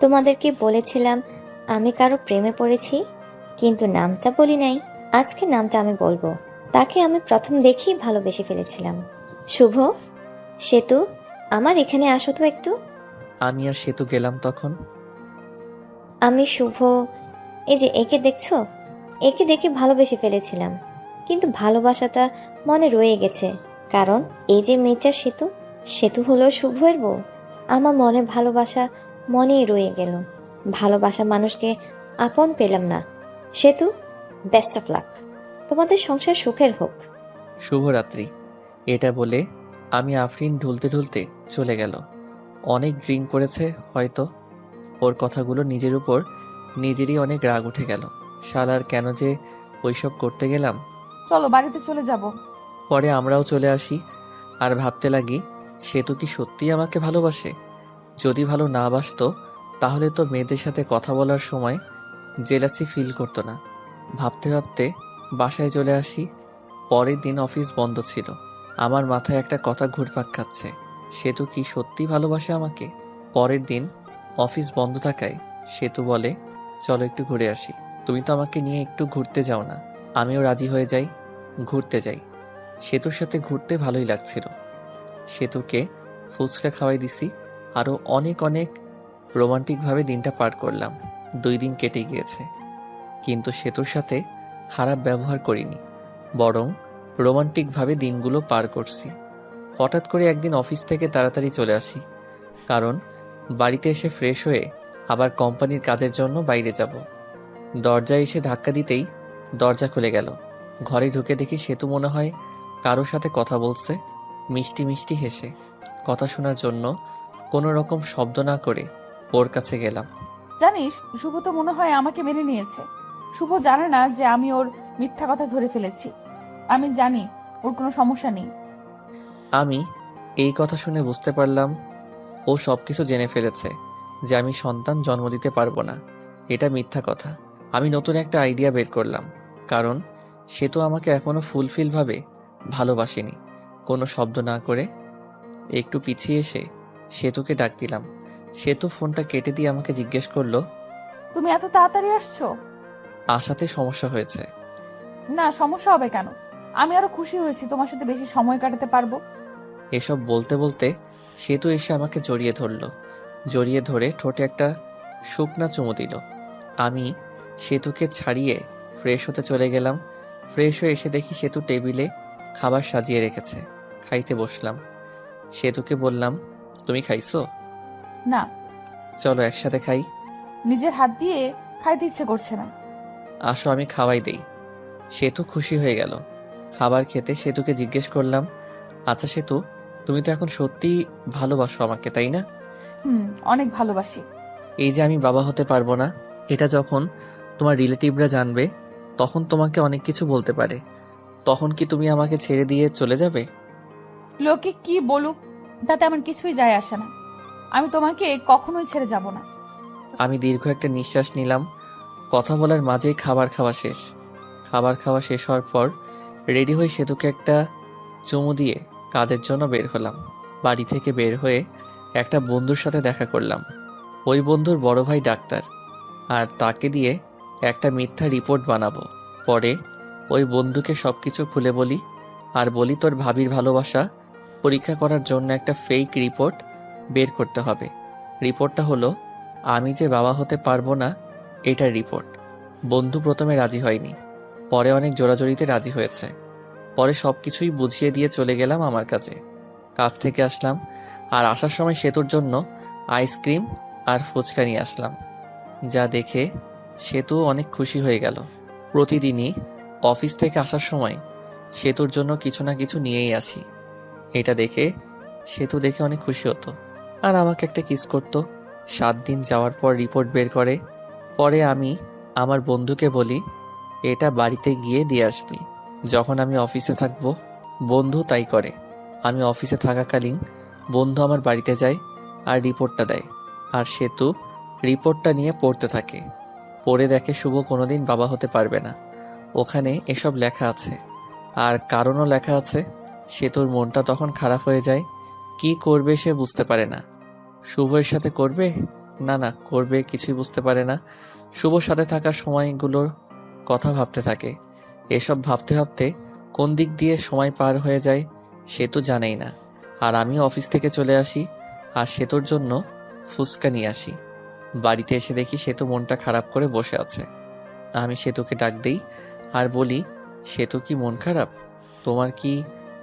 তোমাদেরকে বলেছিলাম আমি কারো প্রেমে পড়েছি, কিন্তু নামটা বলি নাই। আজকে নামটা আমি বলবো। তাকে আমি প্রথম দেখেই ভালোবেসে ফেলেছিলাম। শুভ, সেতু, আমার এখানে আসো তো একটু। আমি আর সেতু গেলাম তখন। আমি শুভ, এই যে একে দেখছো, একে দেখে ভালোবেসে ফেলেছিলাম, কিন্তু ভালোবাসাটা মনে রয়ে গেছে। কারণ এই যে মেয়েটা সেতু, সেতু হলো শুভের বউ। আমার মনে ভালোবাসা মনেই রয়ে গেল। ভালোবাসা মানুষকে আপন পেলাম না। সেতু, বেস্ট অফ লাক, তোমাদের সংসার সুখের হোক। শুভরাত্রি। এটা বলে আমি আফরিন ঢুলতে ঢুলতে চলে গেল। অনেক ড্রিঙ্ক করেছে হয়তো। ওর কথাগুলো নিজের উপর নিজেরই অনেক রাগ উঠে গেল। শালার কেন যে ওইসব করতে গেলাম। চলো বাড়িতে চলে যাব। পরে আমরাও চলে আসি আর ভাবতে লাগি, সেতু কি সত্যিই আমাকে ভালোবাসে? যদি ভালো না বাসতো তাহলে তো মেয়েদের সাথে কথা বলার সময় জেলাসি ফিল করতো না। ভাবতে ভাবতে বাসায় চলে আসি। পরের দিন অফিস বন্ধ ছিল। আমার মাথায় একটা কথা ঘুরপাক খাচ্ছে, সেতু কি সত্যি ভালোবাসে আমাকে? পরের দিন অফিস বন্ধ থাকায় সেতু বলে, চলো একটু ঘুরে আসি। তুমি তো আমাকে নিয়ে একটু ঘুরতে যাও না? আমিও রাজি হয়ে যাই, ঘুরতে যাই। সেতুর সাথে ঘুরতে ভালোই লাগছিল। সেতুকে ফুচকা খাওয়াই দিছি। আরও অনেক অনেক রোমান্টিকভাবে দিনটা পার করলাম। 2 দিন কেটে গিয়েছে, কিন্তু সেতুর সাথে খারাপ ব্যবহার করিনি, বরং রোমান্টিকভাবে দিনগুলো পার করছি। হঠাৎ করে একদিন অফিস থেকে তাড়াতাড়ি চলে আসি, কারণ বাড়িতে এসে ফ্রেশ হয়ে আবার কোম্পানির কাজের জন্য বাইরে যাব। দরজায় এসে ধাক্কা দিতেই দরজা খুলে গেল। ঘরে ঢুকে দেখি সেতু মনে হয় কারোর সাথে কথা বলছে। মিষ্টি মিষ্টি হেসে কথা শোনার জন্য কোনো রকম শব্দ না করে ওর কাছে গেলাম। জানিস, শুভ তো মনে হয় আমাকে মেনে নিয়েছে। শুভ জানে না যে আমি ওর মিথ্যা কথা ধরে ফেলেছি। আমি জানি ওর কোনো সমস্যা নেই। আমি এই কথা শুনে বুঝতে পারলাম ও সবকিছু জেনে ফেলেছে যে আমি সন্তান জন্ম দিতে পারবো না। এটা মিথ্যা কথা। আমি নতুন একটা আইডিয়া বের করলাম, কারণ সে তো আমাকে এখনো ফুলফিলভাবে ভালোবাসেনি। কোনো শব্দ না করে একটু পিছিয়ে এসে সেতুকে ডাক দিলাম। সেতু ফোনটা কেটে দিয়ে আমাকে জিজ্ঞেস করলো, তুমি এত তাড়াতাড়ি আসছো? আসাতে সমস্যা হয়েছে? না, সমস্যা হবে কেন? আমি আরো খুশি হয়েছি তোমার সাথে বেশি সময় কাটাতে পারবো। এসব বলতে বলতে সেতু এসে আমাকে জড়িয়ে ধরলো। জড়িয়ে ধরে ঠোঁটে একটা শুকনা চুমু দিল। আমি সেতুকে ছাড়িয়ে ফ্রেশ হতে চলে গেলাম। ফ্রেশ হয়ে এসে দেখি সেতু টেবিলে খাবার সাজিয়ে রেখেছে। খাইতে বসলাম। সেতুকে বললাম, তুমি খাইছো? না। চলো একসাথে খাই। নিজের হাত দিয়ে খাইতে ইচ্ছে করছে না। আসো আমি খাওয়াই দেই। সেতু খুশি হয়ে গেল। খাবার খেতে সেতুকে জিজ্ঞেস করলাম, আচ্ছা সেতু, তুমি তো এখন সত্যি ভালোবাসো আমাকে, তাই না? অনেক ভালোবাসি। এই যে আমি বাবা হতে পারবো না, এটা যখন তোমার রিলেটিভরা জানবে, তখন তোমাকে অনেক কিছু বলতে পারে। তখন কি তুমি আমাকে ছেড়ে দিয়ে চলে যাবে? লোকে কি বলুক তাতে আমার কিছুই যায় আসে না। আমি তোমাকে কখনোই ছেড়ে যাব না। আমি দীর্ঘ একটা নিঃশ্বাস নিলাম। কথা বলার মাঝেই খাবার খাওয়া শেষ। খাবার খাওয়া শেষ হওয়ার পর রেডি হয়ে সেতুকে একটা চুমু দিয়ে কাজের জন্য বের হলাম। বাড়ি থেকে বের হয়ে একটা বন্ধুর সাথে দেখা করলাম। ওই বন্ধুর বড় ভাই ডাক্তার, আর তাকে দিয়ে একটা মিথ্যা রিপোর্ট বানাবো। পরে ওই বন্ধুকে সবকিছু খুলে বলি, আর বলি তোর ভাবির ভালোবাসা পরীক্ষা করার জন্য একটা ফেক রিপোর্ট বের করতে হবে। রিপোর্টটা হলো আমি যে বাবা হতে পারবো না, এটার রিপোর্ট। বন্ধু প্রথমে রাজি হয়নি, পরে অনেক জোরাজোরিতে রাজি হয়েছে। পরে সব কিছুই বুঝিয়ে দিয়ে চলে গেলাম আমার কাছে। কাজ থেকে আসলাম, আর আসার সময় সেতুর জন্য আইসক্রিম আর ফুচকা নিয়ে আসলাম, যা দেখে সেতু অনেক খুশি হয়ে গেল। প্রতিদিনই অফিস থেকে আসার সময় সেতুর জন্য কিছু না কিছু নিয়েই আসি। এটা দেখে সেতু দেখে অনেক খুশি হতো, আর আমাকে একটা কিস করতো। 7 দিন যাওয়ার পর রিপোর্ট বের করে। পরে আমি আমার বন্ধুকে বলি, এটা বাড়িতে গিয়ে দিয়ে আসবি। যখন আমি অফিসে থাকবো, বন্ধু তাই করে। আমি অফিসে থাকাকালীন বন্ধু আমার বাড়িতে যায় আর রিপোর্টটা দেয়, আর সেতু রিপোর্টটা নিয়ে পড়তে থাকে। পড়ে দেখে শুভ কোনোদিন বাবা হতে পারবে না। ওখানে এসব লেখা আছে, আর কারণও লেখা আছে। সেতুর মনটা তখন খারাপ হয়ে যায়। কি করবে সে বুঝতে পারে না। শুভের সাথে করবে না করবে কিছুই বুঝতে পারে না। শুভর সাথে থাকার সময়গুলোর কথা ভাবতে থাকে। এসব ভাবতে ভাবতে কোন দিক দিয়ে সময় পার হয়ে যায় সে তো জানেই না। আর আমি অফিস থেকে চলে আসি, আর সেতুর জন্য ফুচকা নিয়ে আসি। বাড়িতে এসে দেখি সেতু মনটা খারাপ করে বসে আছে। আমি সেতুকে ডাক দেই আর বলি, সেতু কি মন খারাপ? তোমার কি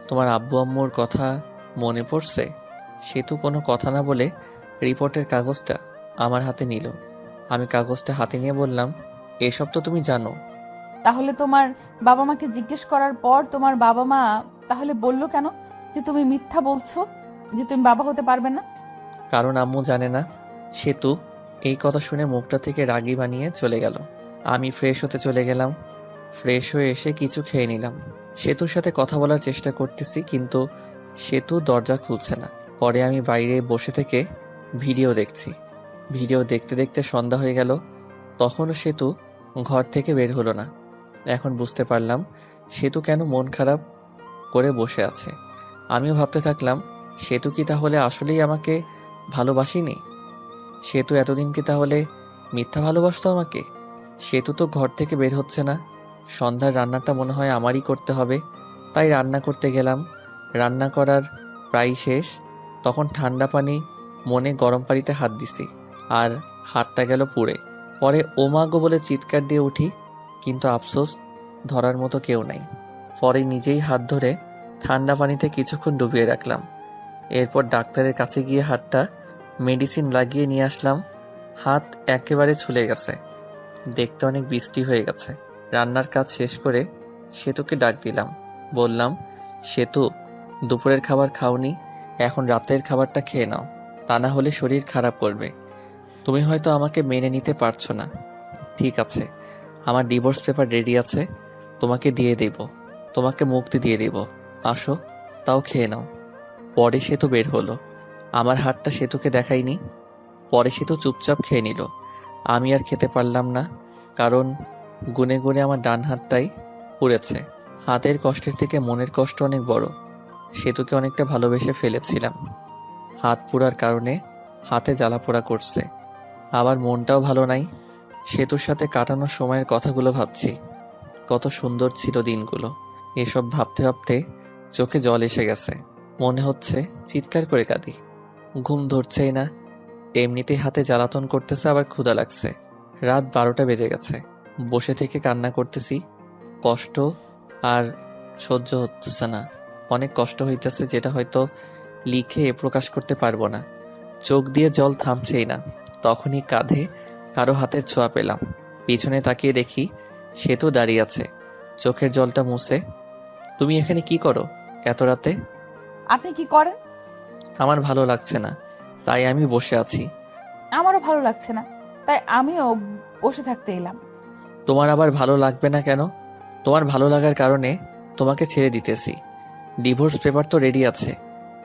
তোমার আব্বু আম্মুর কথা মনে পড়ছে? সেতু কোনো কথা না বলে রিপোর্টের কাগজটা আমার হাতে নিল। আমি কাগজটা হাতে নিয়ে বললাম, এসব তো তুমি জানো। তাহলে তোমার বাবা মাকে জিজ্ঞেস করার পর তোমার বাবা মা তাহলে বললো কেন যে তুমি মিথ্যা বলছো, যে তুমি বাবা হতে পারবে না? কারণ আম্মু জানে না। সেতু এই কথা শুনে মুখটা থেকে রাগী বানিয়ে চলে গেল। আমি ফ্রেশ হতে চলে গেলাম। ফ্রেশ হয়ে এসে কিছু খেয়ে নিলাম। সেতুর সাথে কথা বলার চেষ্টা করতেছি, কিন্তু সেতু দরজা খুলছে না। পরে আমি বাইরে বসে থেকে ভিডিও দেখছি। ভিডিও দেখতে দেখতে সন্ধ্যা হয়ে গেল, তখনও সেতু ঘর থেকে বের হলো না। এখন বুঝতে পারলাম সেতু কেন মন খারাপ করে বসে আছে। আমিও ভাবতে থাকলাম, সেতু কি তাহলে আসলেই আমাকে ভালোবাসেনি? সেতু এতদিন কি তাহলে মিথ্যা ভালোবাসতো আমাকে? সেতু তো ঘর থেকে বের হচ্ছে না। সন্ধ্যার রান্নাটা মনে হয় আমারই করতে হবে, তাই রান্না করতে গেলাম। রান্না করার প্রায় শেষ, তখন ঠান্ডা পানি মনে গরম পানিতে হাত দিছি, আর হাতটা গেল পুড়ে। পরে ওমাগো বলে চিৎকার দিয়ে উঠি, কিন্তু আফসোস ধরার মতো কেউ নাই। পরে নিজেই হাত ধরে ঠান্ডা পানিতে কিছুক্ষণ ডুবিয়ে রাখলাম। এরপর ডাক্তারের কাছে গিয়ে হাতটা মেডিসিন লাগিয়ে নিয়ে আসলাম। হাত একেবারে ছুলে গেছে, দেখতে অনেক বৃষ্টি হয়ে গেছে। রান্নার কাজ শেষ করে সেতুকে ডাক দিলাম। বললাম, সেতু, দুপুরের খাবার খাওনি, এখন রাতের খাবারটা খেয়ে নাও, তা না হলে শরীর খারাপ করবে। তুমি হয়তো আমাকে মেনে নিতে পারছো না। ঠিক আছে, আমার ডিভোর্স পেপার রেডি আছে, তোমাকে দিয়ে দেব, তোমাকে মুক্তি দিয়ে দেব। আসো, তাও খেয়ে নাও। পরে সেতু বের হলো। আমার হাতটা সেতুকে দেখাইনি। পরে সেতু চুপচাপ খেয়ে নিল। আমি আর খেতে পারলাম না, কারণ গুনে গুনে আমার ডান হাতটাই পুড়েছে। হাতের কষ্টের থেকে মনের কষ্ট অনেক বড়। সেতুকে অনেকটা ভালোবেসে ফেলেছিলাম। হাত পোড়ার কারণে হাতে জ্বালা পোড়া করছে, আবার মনটাও ভালো নাই। সেতুর সাথে কাটানো সময়ের কথাগুলো ভাবছি, কত সুন্দর ছিল দিনগুলো। এসব ভাবতে ভাবতে চোখে জল এসে গেছে, মনে হচ্ছে চিৎকার করে কাঁদি। ঘুম ধরছেই না, এমনিতেই হাতে জ্বালাতন করতেছে, আবার ক্ষুধা লাগছে। রাত 12টা বেজে গেছে। বসে থেকে কান্না করতেছি। কষ্ট আর সহ্য হচ্ছে না, অনেক কষ্ট হইতেছে, যেটা হয়তো লিখে প্রকাশ করতে পারবো না। চোখ দিয়ে জল থামছেই না। তখনই কাঁধে কারো হাতের ছোঁয়া পেলাম। পিছনে তাকিয়ে দেখি সেতু দাঁড়িয়ে আছে। চোখের জলটা মুছে তুমি এখানে কি করো এত রাতে? আপনি কি করেন? আমার ভালো লাগছে না, তাই আমি বসে আছি। আমারও ভালো লাগছে না, তাই আমিও বসে থাকতে এলাম। তোমার আবার ভালো লাগবে না কেন? তোমার ভালো লাগার কারণে তোমাকে ছেড়ে দিতেছি। ডিভোর্স পেপার তো রেডি আছে,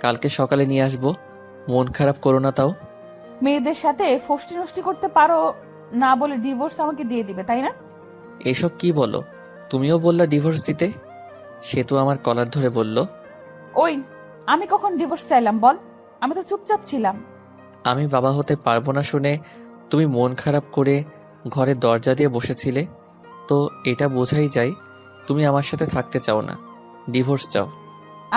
কালকে সকালে নিয়ে আসবো। মন খারাপ করো না তাও। মেয়েদের সাথে ফষ্টি নষ্টি করতে পারো না বলে ডিভোর্স আমাকে দিয়ে দিবে, তাই না? এসব কি বলো? তুমিও বললা ডিভোর্স দিতে। সে তো আমার কলার ধরে বলল, ওই, আমি কখন ডিভোর্স চাইলাম বল? আমি তো চুপচাপ ছিলাম। আমি বাবা হতে পারবো না শুনে তুমি মন খারাপ করে ঘরের দরজা দিয়ে বসেছিলে, তো এটা বোঝাই যায় তুমি আমার সাথে থাকতে চাও না, ডিভোর্স চাও।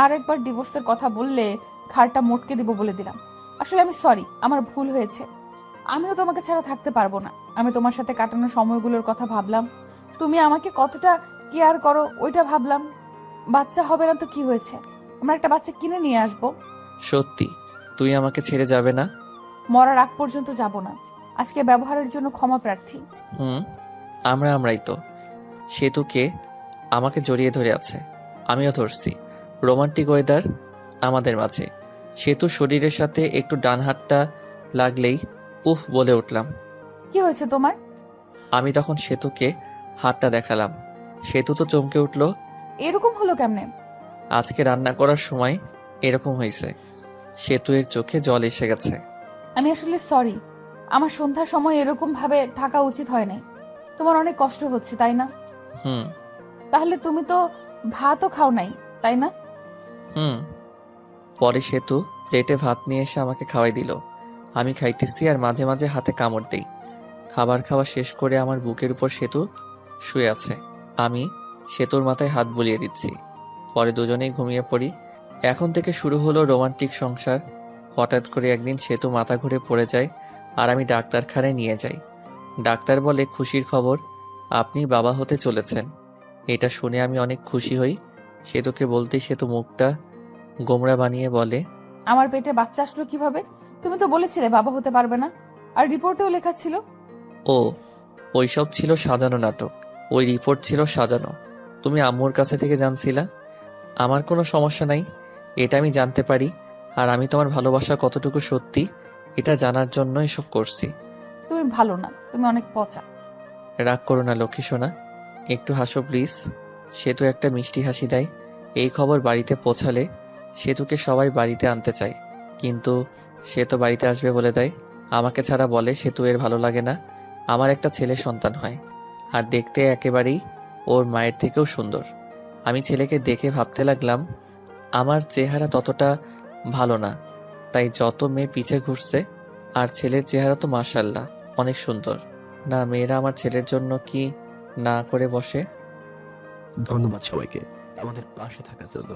আর একবার ডিভোর্সের কথা বললে ঘাড়টা মোটকে দিব বলে দিলাম। আসলে আমি সরি, আমার ভুল হয়েছে। আমিও তোমাকে ছাড়া থাকতে পারবো না। আমি তোমার সাথে কাটানো সময়গুলোর কথা ভাবলাম, তুমি আমাকে কতটা কেয়ার করো ওইটা ভাবলাম। বাচ্চা হবে না তো কি হয়েছে, আমরা একটা বাচ্চা কিনে নিয়ে আসবো। সত্যি তুই আমাকে ছেড়ে যাবে না? মরার আগ পর্যন্ত যাব না। আজকে ব্যবহারের জন্য ক্ষমা প্রার্থী। আমরাই তো। সেতুকে আমাকে জড়িয়ে ধরে আছে, আমিও ধরছি। রোমান্টিক ওয়েদার আমাদের মাঝে। সেতু শরীরের সাথে একটু ডান হাতটা লাগলেই উফ বলে উঠলাম। কি হয়েছে তোমার? আমি তখন সেতুকে হাতটা দেখালাম। সেতু তো চমকে উঠল। এরকম হলো কেমনে? আজকে রান্না করার সময় এরকম হয়েছে। সেতু এর চোখে জল এসে গেছে। আমি আসলে সরি, আমার সন্ধ্যার সময় এরকম ভাবে থাকা উচিত হয় নাই। তোমার অনেক কষ্ট হচ্ছে তাই না? হুম তাহলে তুমি তো ভাতও খাও নাই, তাই না? হুম পরে সেতু প্লেটে ভাত নিয়ে এসে আমাকে খাওয়াই দিল। আমি খাইতেছি আর মাঝে মাঝে হাতে কামড় দেই। খাবার খাওয়া শেষ করে আমার বুকের উপর সেতু শুয়ে আছে। আমি সেতুর মাথায় হাত বুলিয়ে দিচ্ছি। পরে দুজনেই ঘুমিয়ে পড়ি। এখন থেকে শুরু হলো রোমান্টিক সংসার। হঠাৎ করে একদিন সেতু মাথা ঘুরে পড়ে যায় আর আমি ডাক্তারখানায় নিয়ে যাই। ডাক্তার বলে, খুশির খবর, আপনি বাবা হতে চলেছেন। এটা শুনে আমি অনেক খুশি হই। সেতুকে বলতেই সেতু মুখটা গোমড়া বানিয়ে বলে, আমার পেটে বাচ্চা আসলো কিভাবে? তুমি তো বলেছিলে বাবা হতে পারবে না, আর রিপোর্টেও লেখা ছিল। ও, ওইসব ছিল সাজানো নাটক। ওই রিপোর্ট ছিল সাজানো। তুমি আম্মুর কাছে থেকে জানছিলা। আমার কোনো সমস্যা নাই, এটা আমি জানতে পারি। আর আমি তোমার ভালোবাসা কতটুকু সত্যি এটা জানার জন্য এসব করছি। তুমি ভালো না, তুমি অনেক পচা। রাগ করো না লক্ষ্মী সোনা, একটু হাসো প্লিজ। সেতু একটা মিষ্টি হাসি দেয়। এই খবর বাড়িতে পৌঁছালে সেতুকে সবাই বাড়িতে আনতে চায়, কিন্তু সে তো বাড়িতে আসবে বলে দেয়। আমাকে ছাড়া বলে সেতু এর ভালো লাগে না আমার একটা ছেলে সন্তান হয়, আর দেখতে একেবারেই ওর মায়ের থেকেও সুন্দর। আমি ছেলেকে দেখে ভাবতে লাগলাম আমার চেহারা ততটা ভালো না, তাই যত মেয়ে পিছে ঘুরছে। আর ছেলের চেহারা তো মাশাআল্লাহ অনেক সুন্দর। না, মেয়েরা আমার ছেলের জন্য কি না করে বসে। ধন্যবাদ সবাইকে আমাদের পাশে থাকার জন্য।